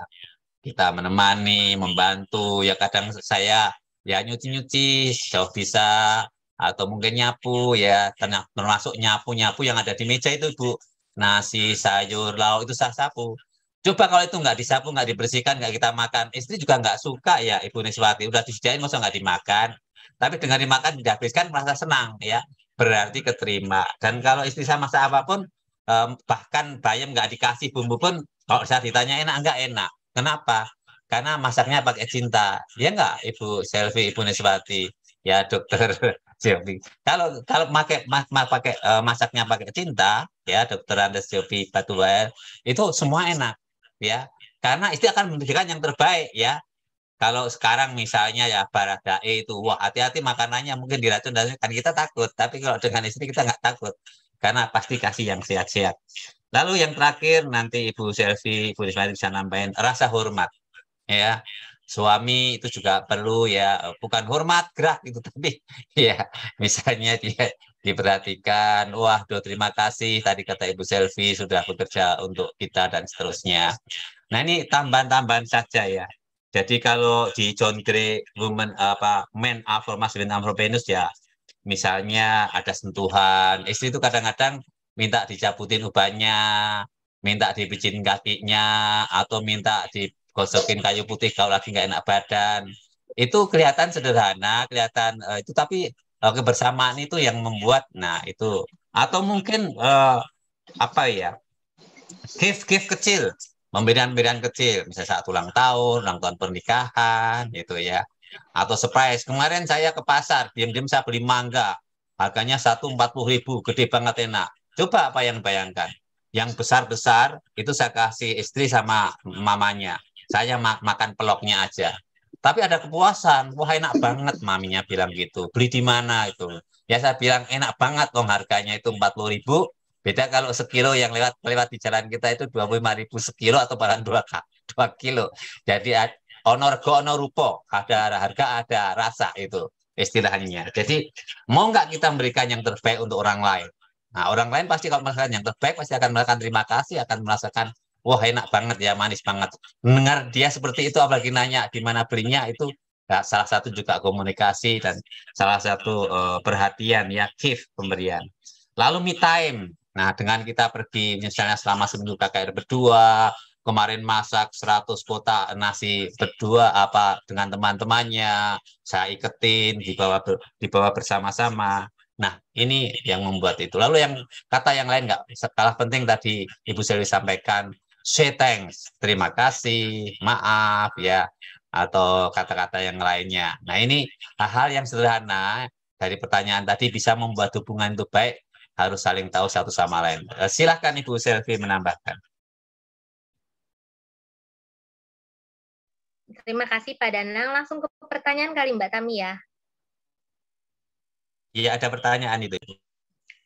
kita menemani, membantu, ya kadang saya ya nyuci-nyuci jauh bisa, atau mungkin nyapu, ya, termasuk nyapu-nyapu yang ada di meja itu, Bu. Nasi, sayur, lauk itu saya sapu. Coba kalau itu nggak disapu, nggak dibersihkan, nggak kita makan, istri juga nggak suka ya, Ibu Niswati. Udah disediain, masa nggak dimakan. Tapi dengan dimakan, dihabiskan, merasa senang, ya. Berarti keterima. Dan kalau istri saya masak apapun, bahkan bayam nggak dikasih bumbu pun, kalau saya ditanya enak nggak, enak. Kenapa? Karena masaknya pakai cinta. Ya nggak, Ibu Selvi, Ibu Niswati, ya, Dokter Selvi. Kalau pakai masaknya pakai cinta, ya, Dokter Andes Selvi Batuwel, itu semua enak, ya. Karena istri akan memberikan yang terbaik, ya. Kalau sekarang misalnya ya Baradae itu, wah, hati-hati makanannya mungkin diracun, dan kan kita takut. Tapi kalau dengan istri kita nggak takut, karena pasti kasih yang sehat-sehat. Lalu yang terakhir nanti Ibu Selvi, Ibu Risma bisa nambahin rasa hormat, ya. Suami itu juga perlu, ya, bukan hormat gerak itu, tapi ya misalnya dia diperhatikan, wah, terima kasih tadi kata Ibu Selvi sudah bekerja untuk kita dan seterusnya. Nah, ini tambahan-tambahan saja, ya. Jadi kalau di John Gray Women apa Men Are for Masculine and for Venus, ya, misalnya ada sentuhan, istri itu kadang-kadang minta dicabutin ubannya, minta dipijin kakinya, atau minta digosokin kayu putih kalau lagi nggak enak badan. Itu kelihatan sederhana, kelihatan itu, tapi kebersamaan itu yang membuat, nah itu. Atau mungkin apa ya, gift kecil, pemberian-pemberian kecil, misalnya saat ulang tahun pernikahan, gitu ya. Atau surprise. Kemarin saya ke pasar, diam-diam saya beli mangga, harganya 140.000, gede banget, enak. Coba apa yang bayangkan? Yang besar-besar itu saya kasih istri sama mamanya. Saya makan peloknya aja. Tapi ada kepuasan, wah, enak banget, maminya bilang gitu. Beli di mana itu? Ya saya bilang enak banget, dong, harganya itu 40.000. Beda kalau sekilo yang lewat di jalan kita itu 25.000 sekilo, atau bahkan 2 kilo. Jadi honor go honor rupo, ada harga ada rasa, itu istilahnya. Jadi mau nggak kita memberikan yang terbaik untuk orang lain. Nah, orang lain pasti kalau merasakan yang terbaik pasti akan merasakan terima kasih, akan merasakan wah, enak banget ya, manis banget. Mendengar dia seperti itu, apalagi nanya di mana belinya, itu ya, salah satu juga komunikasi dan salah satu perhatian, ya, gift, pemberian. Lalu me time. Nah, dengan kita pergi misalnya selama seminggu KKR berdua, kemarin masak 100 kotak nasi berdua apa dengan teman-temannya, saya iketin, dibawa bersama-sama. Nah, ini yang membuat itu. Lalu yang kata yang lain nggak kalah penting tadi Ibu Selvi sampaikan, say thanks, terima kasih, maaf, ya, atau kata-kata yang lainnya. Nah, ini hal-hal yang sederhana dari pertanyaan tadi bisa membuat hubungan itu baik. harus saling tahu satu sama lain. Silahkan Ibu Selvi menambahkan. Terima kasih Pak Danang. Langsung ke pertanyaan kali Mbak Tami ya. Iya, ada pertanyaan itu.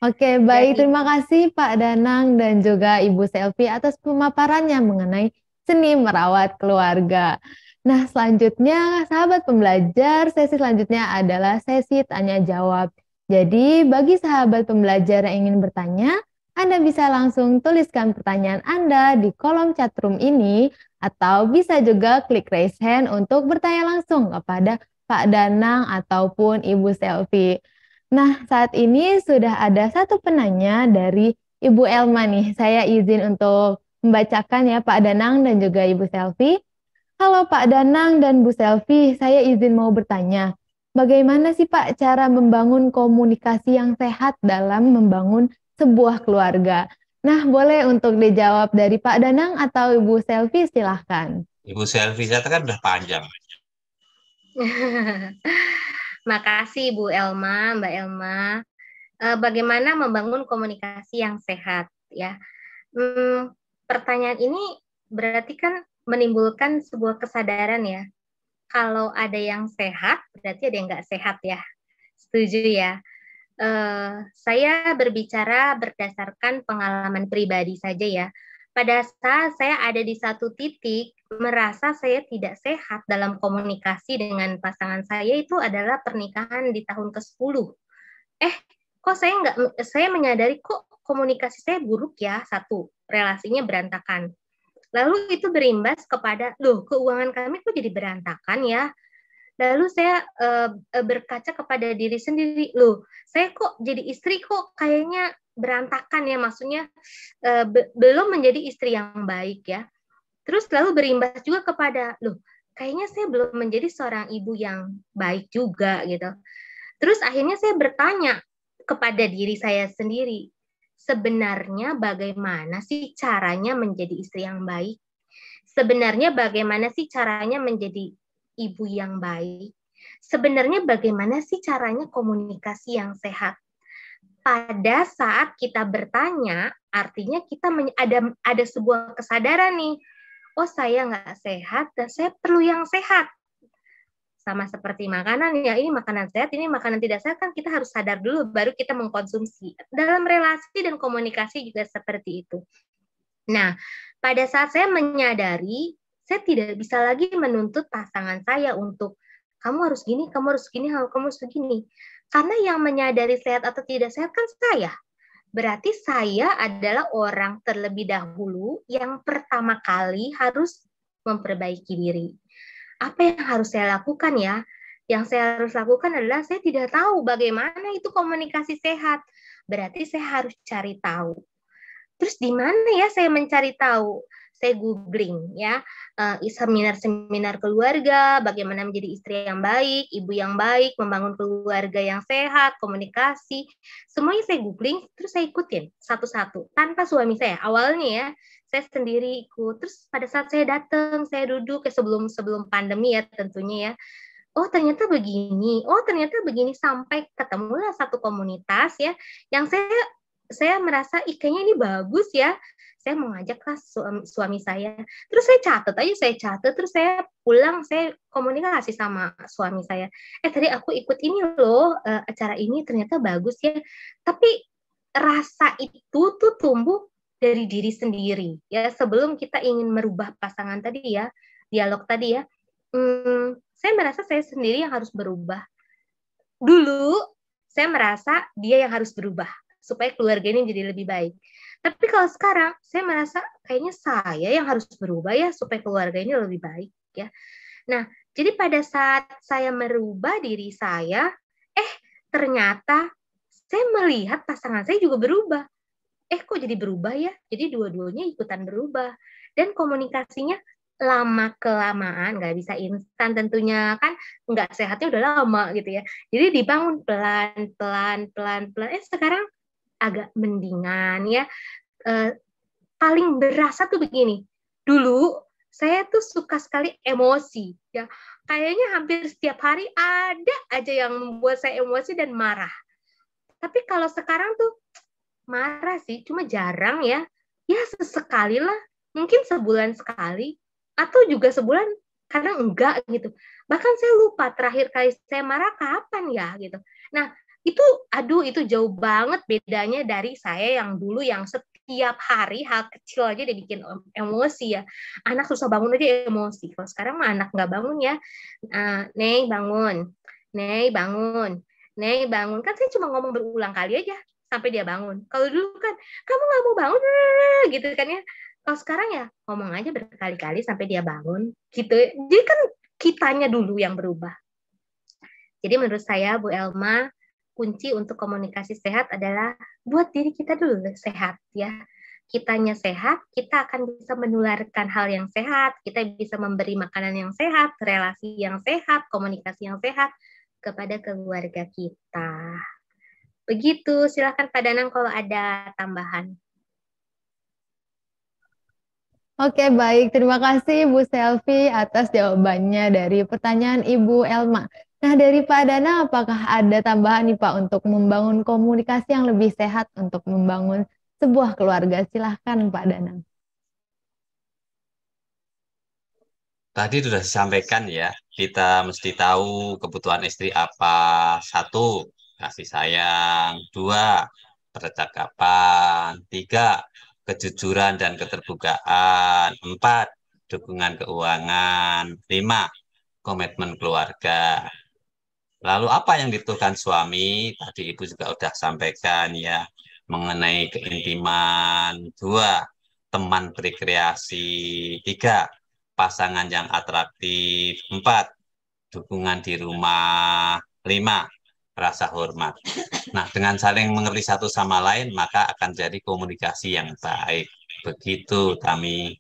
Oke, baik. Terima kasih Pak Danang dan juga Ibu Selvi atas pemaparannya mengenai seni merawat keluarga. Nah, selanjutnya, sahabat pembelajar, sesi selanjutnya adalah sesi tanya jawab. Jadi, bagi sahabat pembelajar yang ingin bertanya, Anda bisa langsung tuliskan pertanyaan Anda di kolom chatroom ini, atau bisa juga klik raise hand untuk bertanya langsung kepada Pak Danang ataupun Ibu Selvi. Nah, saat ini sudah ada satu penanya dari Ibu Elma nih. Saya izin untuk membacakan ya Pak Danang dan juga Ibu Selvi. Halo Pak Danang dan Bu Selvi, saya izin mau bertanya. Bagaimana sih Pak cara membangun komunikasi yang sehat dalam membangun sebuah keluarga? Nah, boleh untuk dijawab dari Pak Danang atau Ibu Selvi, silahkan. Ibu Selvi, saya kan udah panjang. Makasih Bu Elma, Mbak Elma. Bagaimana membangun komunikasi yang sehat ya? Pertanyaan ini berarti kan menimbulkan sebuah kesadaran ya. Kalau ada yang sehat, berarti ada yang nggak sehat ya. Setuju ya? Saya berbicara berdasarkan pengalaman pribadi saja ya. Pada saat saya ada di satu titik, merasa saya tidak sehat dalam komunikasi dengan pasangan saya, itu adalah pernikahan di tahun ke-10. Kok saya menyadari kok komunikasi saya buruk ya, satu, relasinya berantakan. Lalu itu berimbas kepada, keuangan kami kok jadi berantakan ya. Lalu saya berkaca kepada diri sendiri, saya kok jadi istri kok kayaknya berantakan ya, maksudnya belum menjadi istri yang baik ya. Terus lalu berimbas juga kepada, kayaknya saya belum menjadi seorang ibu yang baik juga gitu. Terus akhirnya saya bertanya kepada diri saya sendiri, sebenarnya bagaimana sih caranya menjadi istri yang baik? Sebenarnya bagaimana sih caranya menjadi ibu yang baik? Sebenarnya bagaimana sih caranya komunikasi yang sehat? Pada saat kita bertanya, artinya kita ada sebuah kesadaran nih, saya nggak sehat dan saya perlu yang sehat. Sama seperti makanan ya, ini makanan sehat, ini makanan tidak sehat, kan kita harus sadar dulu baru kita mengkonsumsi. Dalam relasi dan komunikasi juga seperti itu. Nah, pada saat saya menyadari, saya tidak bisa lagi menuntut pasangan saya untuk kamu harus gini, kamu harus gini, kamu harus begini. Karena yang menyadari sehat atau tidak sehat kan saya. Berarti saya adalah orang terlebih dahulu yang pertama kali harus memperbaiki diri. Apa yang harus saya lakukan ya? Yang saya harus lakukan adalah saya tidak tahu bagaimana itu komunikasi sehat. Berarti saya harus cari tahu. Terus di mana ya saya mencari tahu? Saya googling ya, seminar-seminar keluarga, bagaimana menjadi istri yang baik, ibu yang baik, membangun keluarga yang sehat, komunikasi, semuanya saya googling, terus saya ikutin satu-satu tanpa suami saya. Awalnya ya, saya sendiri ikut. Terus pada saat saya datang, saya duduk sebelum pandemi ya tentunya ya. Ternyata begini, ternyata begini, sampai ketemulah satu komunitas ya, yang saya merasa kayaknya ini bagus ya. Saya mengajaklah suami saya. Terus saya catat, terus saya pulang, saya komunikasi sama suami saya. Tadi aku ikut ini loh, acara ini ternyata bagus ya. Tapi rasa itu tuh tumbuh dari diri sendiri ya. Sebelum kita ingin merubah pasangan tadi ya, dialog tadi ya, saya merasa saya sendiri yang harus berubah. Dulu saya merasa dia yang harus berubah supaya keluarga ini jadi lebih baik. Tapi kalau sekarang saya merasa kayaknya saya yang harus berubah ya supaya keluarga ini lebih baik ya. Nah, jadi pada saat saya merubah diri saya, ternyata saya melihat pasangan saya juga berubah. Kok jadi berubah ya? Jadi dua-duanya ikutan berubah. Dan komunikasinya lama-kelamaan, nggak bisa instan tentunya, kan nggak sehatnya udah lama gitu ya. Jadi dibangun pelan-pelan. Sekarang agak mendingan ya. Paling berasa tuh begini. Dulu saya tuh suka sekali emosi ya. Kayaknya hampir setiap hari ada aja yang membuat saya emosi dan marah. Tapi kalau sekarang tuh marah sih, cuma jarang ya. Ya sesekali lah, mungkin sebulan sekali, atau juga sebulan kadang enggak gitu. Bahkan saya lupa terakhir kali saya marah kapan ya gitu. Nah, itu jauh banget bedanya dari saya yang dulu yang setiap hari hal kecil aja dia bikin emosi ya. Anak susah bangun aja emosi. Kalau sekarang mah anak nggak bangun ya. Neng bangun, Neng bangun, Neng bangun. Kan saya cuma ngomong berulang kali aja sampai dia bangun. Kalau dulu kan kamu nggak mau bangun gitu kan ya. Kalau sekarang ya ngomong aja berkali-kali sampai dia bangun gitu. Jadi kan kitanya dulu yang berubah. Jadi menurut saya Bu Elma, kunci untuk komunikasi sehat adalah buat diri kita dulu sehat ya. Kitanya sehat, kita akan bisa menularkan hal yang sehat, kita bisa memberi makanan yang sehat, relasi yang sehat, komunikasi yang sehat kepada keluarga kita. Begitu, silakan Pak Danang kalau ada tambahan. Oke, baik. Terima kasih Bu Selvi atas jawabannya dari pertanyaan Ibu Elma. Nah, dari Pak Danang, apakah ada tambahan nih Pak untuk membangun komunikasi yang lebih sehat untuk membangun sebuah keluarga? Silahkan Pak Danang. Tadi sudah disampaikan ya, kita mesti tahu kebutuhan istri apa. 1, kasih sayang. 2, percakapan. 3, kejujuran dan keterbukaan. 4, dukungan keuangan. 5, komitmen keluarga. Lalu apa yang dibutuhkan suami? Tadi Ibu juga sudah sampaikan ya, mengenai keintiman. 2, teman berrekreasi. 3, pasangan yang atraktif. 4, dukungan di rumah. 5, rasa hormat. Nah, dengan saling mengerti satu sama lain, maka akan jadi komunikasi yang baik. Begitu, Tami.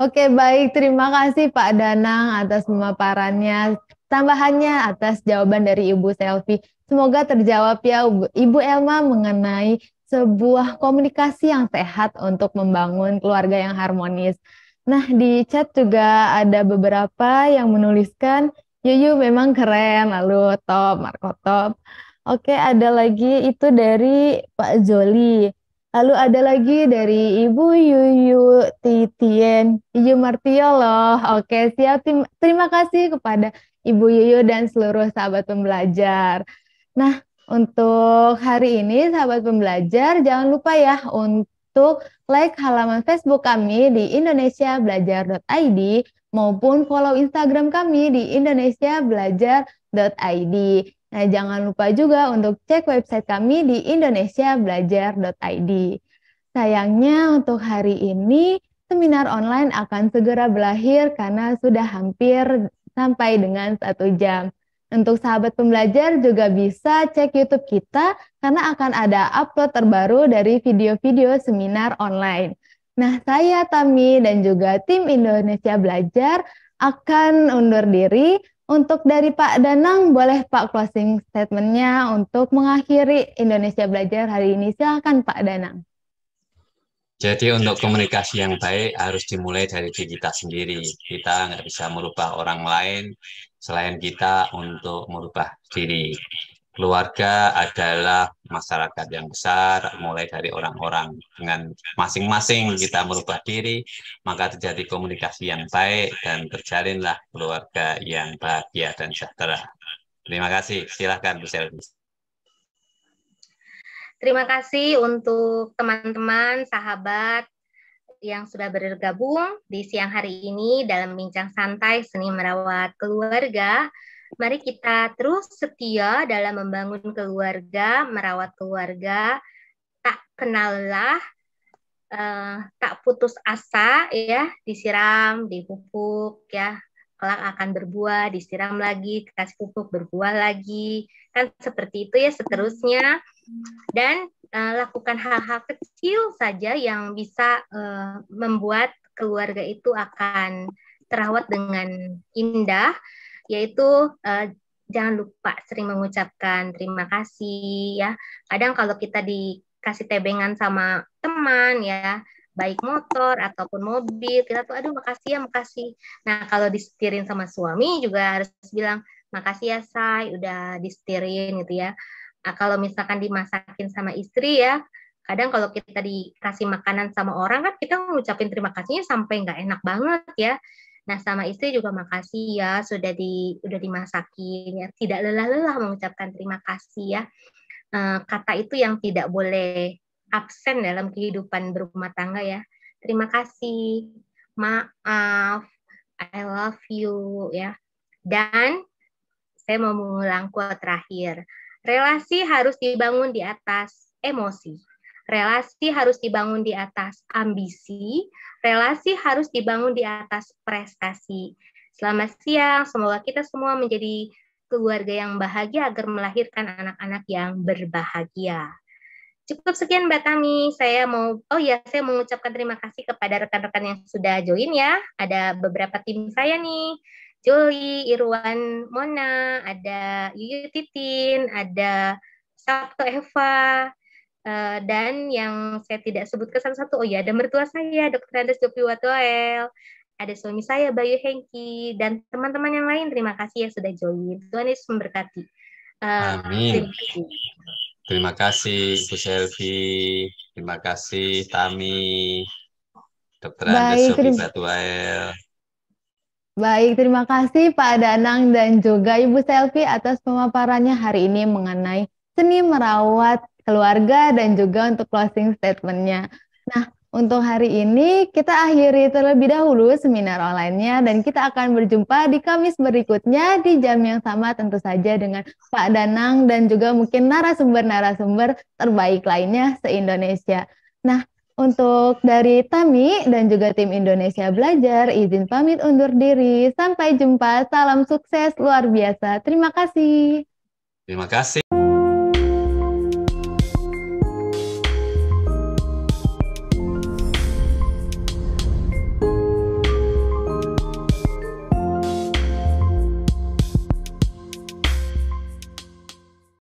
Oke, baik. Terima kasih Pak Danang atas pemaparannya, tambahannya atas jawaban dari Ibu Selvi. Semoga terjawab ya Ibu Elma mengenai sebuah komunikasi yang sehat untuk membangun keluarga yang harmonis. Nah, di chat juga ada beberapa yang menuliskan, Yuyu memang keren, lalu top, Marco top. Oke, ada lagi itu dari Pak Zoli. Lalu ada lagi dari Ibu Yuyu Titien, Yuyu Martio loh. Oke, siap. Terima kasih kepada Ibu Yuyu dan seluruh sahabat pembelajar. Nah, untuk hari ini sahabat pembelajar, jangan lupa ya untuk like halaman Facebook kami di indonesiabelajar.id maupun follow Instagram kami di indonesiabelajar.id. Nah, jangan lupa juga untuk cek website kami di indonesiabelajar.id. Sayangnya untuk hari ini, seminar online akan segera berakhir karena sudah hampir sampai dengan 1 jam. Untuk sahabat pembelajar juga bisa cek YouTube kita karena akan ada upload terbaru dari video-video seminar online. Nah, saya Tami dan juga tim Indonesia Belajar akan undur diri. Untuk dari Pak Danang, boleh Pak closing statement-nya untuk mengakhiri Indonesia Belajar hari ini. Silakan Pak Danang. Jadi untuk komunikasi yang baik harus dimulai dari diri kita sendiri. Kita nggak bisa merubah orang lain selain kita untuk merubah diri. Keluarga adalah masyarakat yang besar, mulai dari orang-orang. Dengan masing-masing kita merubah diri, maka terjadi komunikasi yang baik dan terjalinlah keluarga yang bahagia dan sejahtera. Terima kasih. Silakan Bu Selvi. Terima kasih untuk teman-teman, sahabat yang sudah bergabung di siang hari ini dalam bincang santai seni merawat keluarga. Mari kita terus setia dalam membangun keluarga, merawat keluarga, tak kenal lelah, tak putus asa ya, disiram, dipupuk ya, kelak akan berbuah, disiram lagi, kasih pupuk berbuah lagi, kan seperti itu ya seterusnya. Dan lakukan hal-hal kecil saja yang bisa membuat keluarga itu akan terawat dengan indah, yaitu jangan lupa sering mengucapkan terima kasih ya. Kadang kalau kita dikasih tebengan sama teman ya, baik motor ataupun mobil, kita tuh aduh makasih ya, makasih. Nah, kalau disetirin sama suami juga harus bilang makasih ya say, udah disetirin gitu ya. Nah, kalau misalkan dimasakin sama istri ya, kadang kalau kita dikasih makanan sama orang kan kita ngucapin terima kasihnya sampai nggak enak banget ya. Nah, sama istri juga makasih ya udah dimasakin ya. Tidak lelah-lelah mengucapkan terima kasih ya. Kata itu yang tidak boleh absen dalam kehidupan berumah tangga ya. Terima kasih, maaf, I love you ya. Dan saya mau mengulang quote terakhir. Relasi harus dibangun di atas emosi. Relasi harus dibangun di atas ambisi. Relasi harus dibangun di atas prestasi. Selamat siang, semoga kita semua menjadi keluarga yang bahagia agar melahirkan anak-anak yang berbahagia. Cukup sekian Mbak Tami. Saya mengucapkan terima kasih kepada rekan-rekan yang sudah join ya. Ada beberapa tim saya nih. Joli, Irwan, Mona, ada Yuyu Titin, ada Sabto Eva, dan yang saya tidak sebutkan satu-satu, ada mertua saya, Dr. Andes Jopi Watoel, ada suami saya, Bayu Hengki, dan teman-teman yang lain, terima kasih ya sudah join. Tuhan Yesus memberkati. Amin. Terima kasih Ibu Selvi, terima kasih Tami, Dr. Andes Jopi Watoel. Baik, terima kasih Pak Danang dan juga Ibu Selvi atas pemaparannya hari ini mengenai seni merawat keluarga dan juga untuk closing statement-nya. Nah, untuk hari ini kita akhiri terlebih dahulu seminar online-nya dan kita akan berjumpa di Kamis berikutnya di jam yang sama tentu saja dengan Pak Danang dan juga mungkin narasumber-narasumber terbaik lainnya se-Indonesia. Nah, untuk dari Tami dan juga tim Indonesia Belajar, izin pamit undur diri. Sampai jumpa, salam sukses luar biasa. Terima kasih. Terima kasih.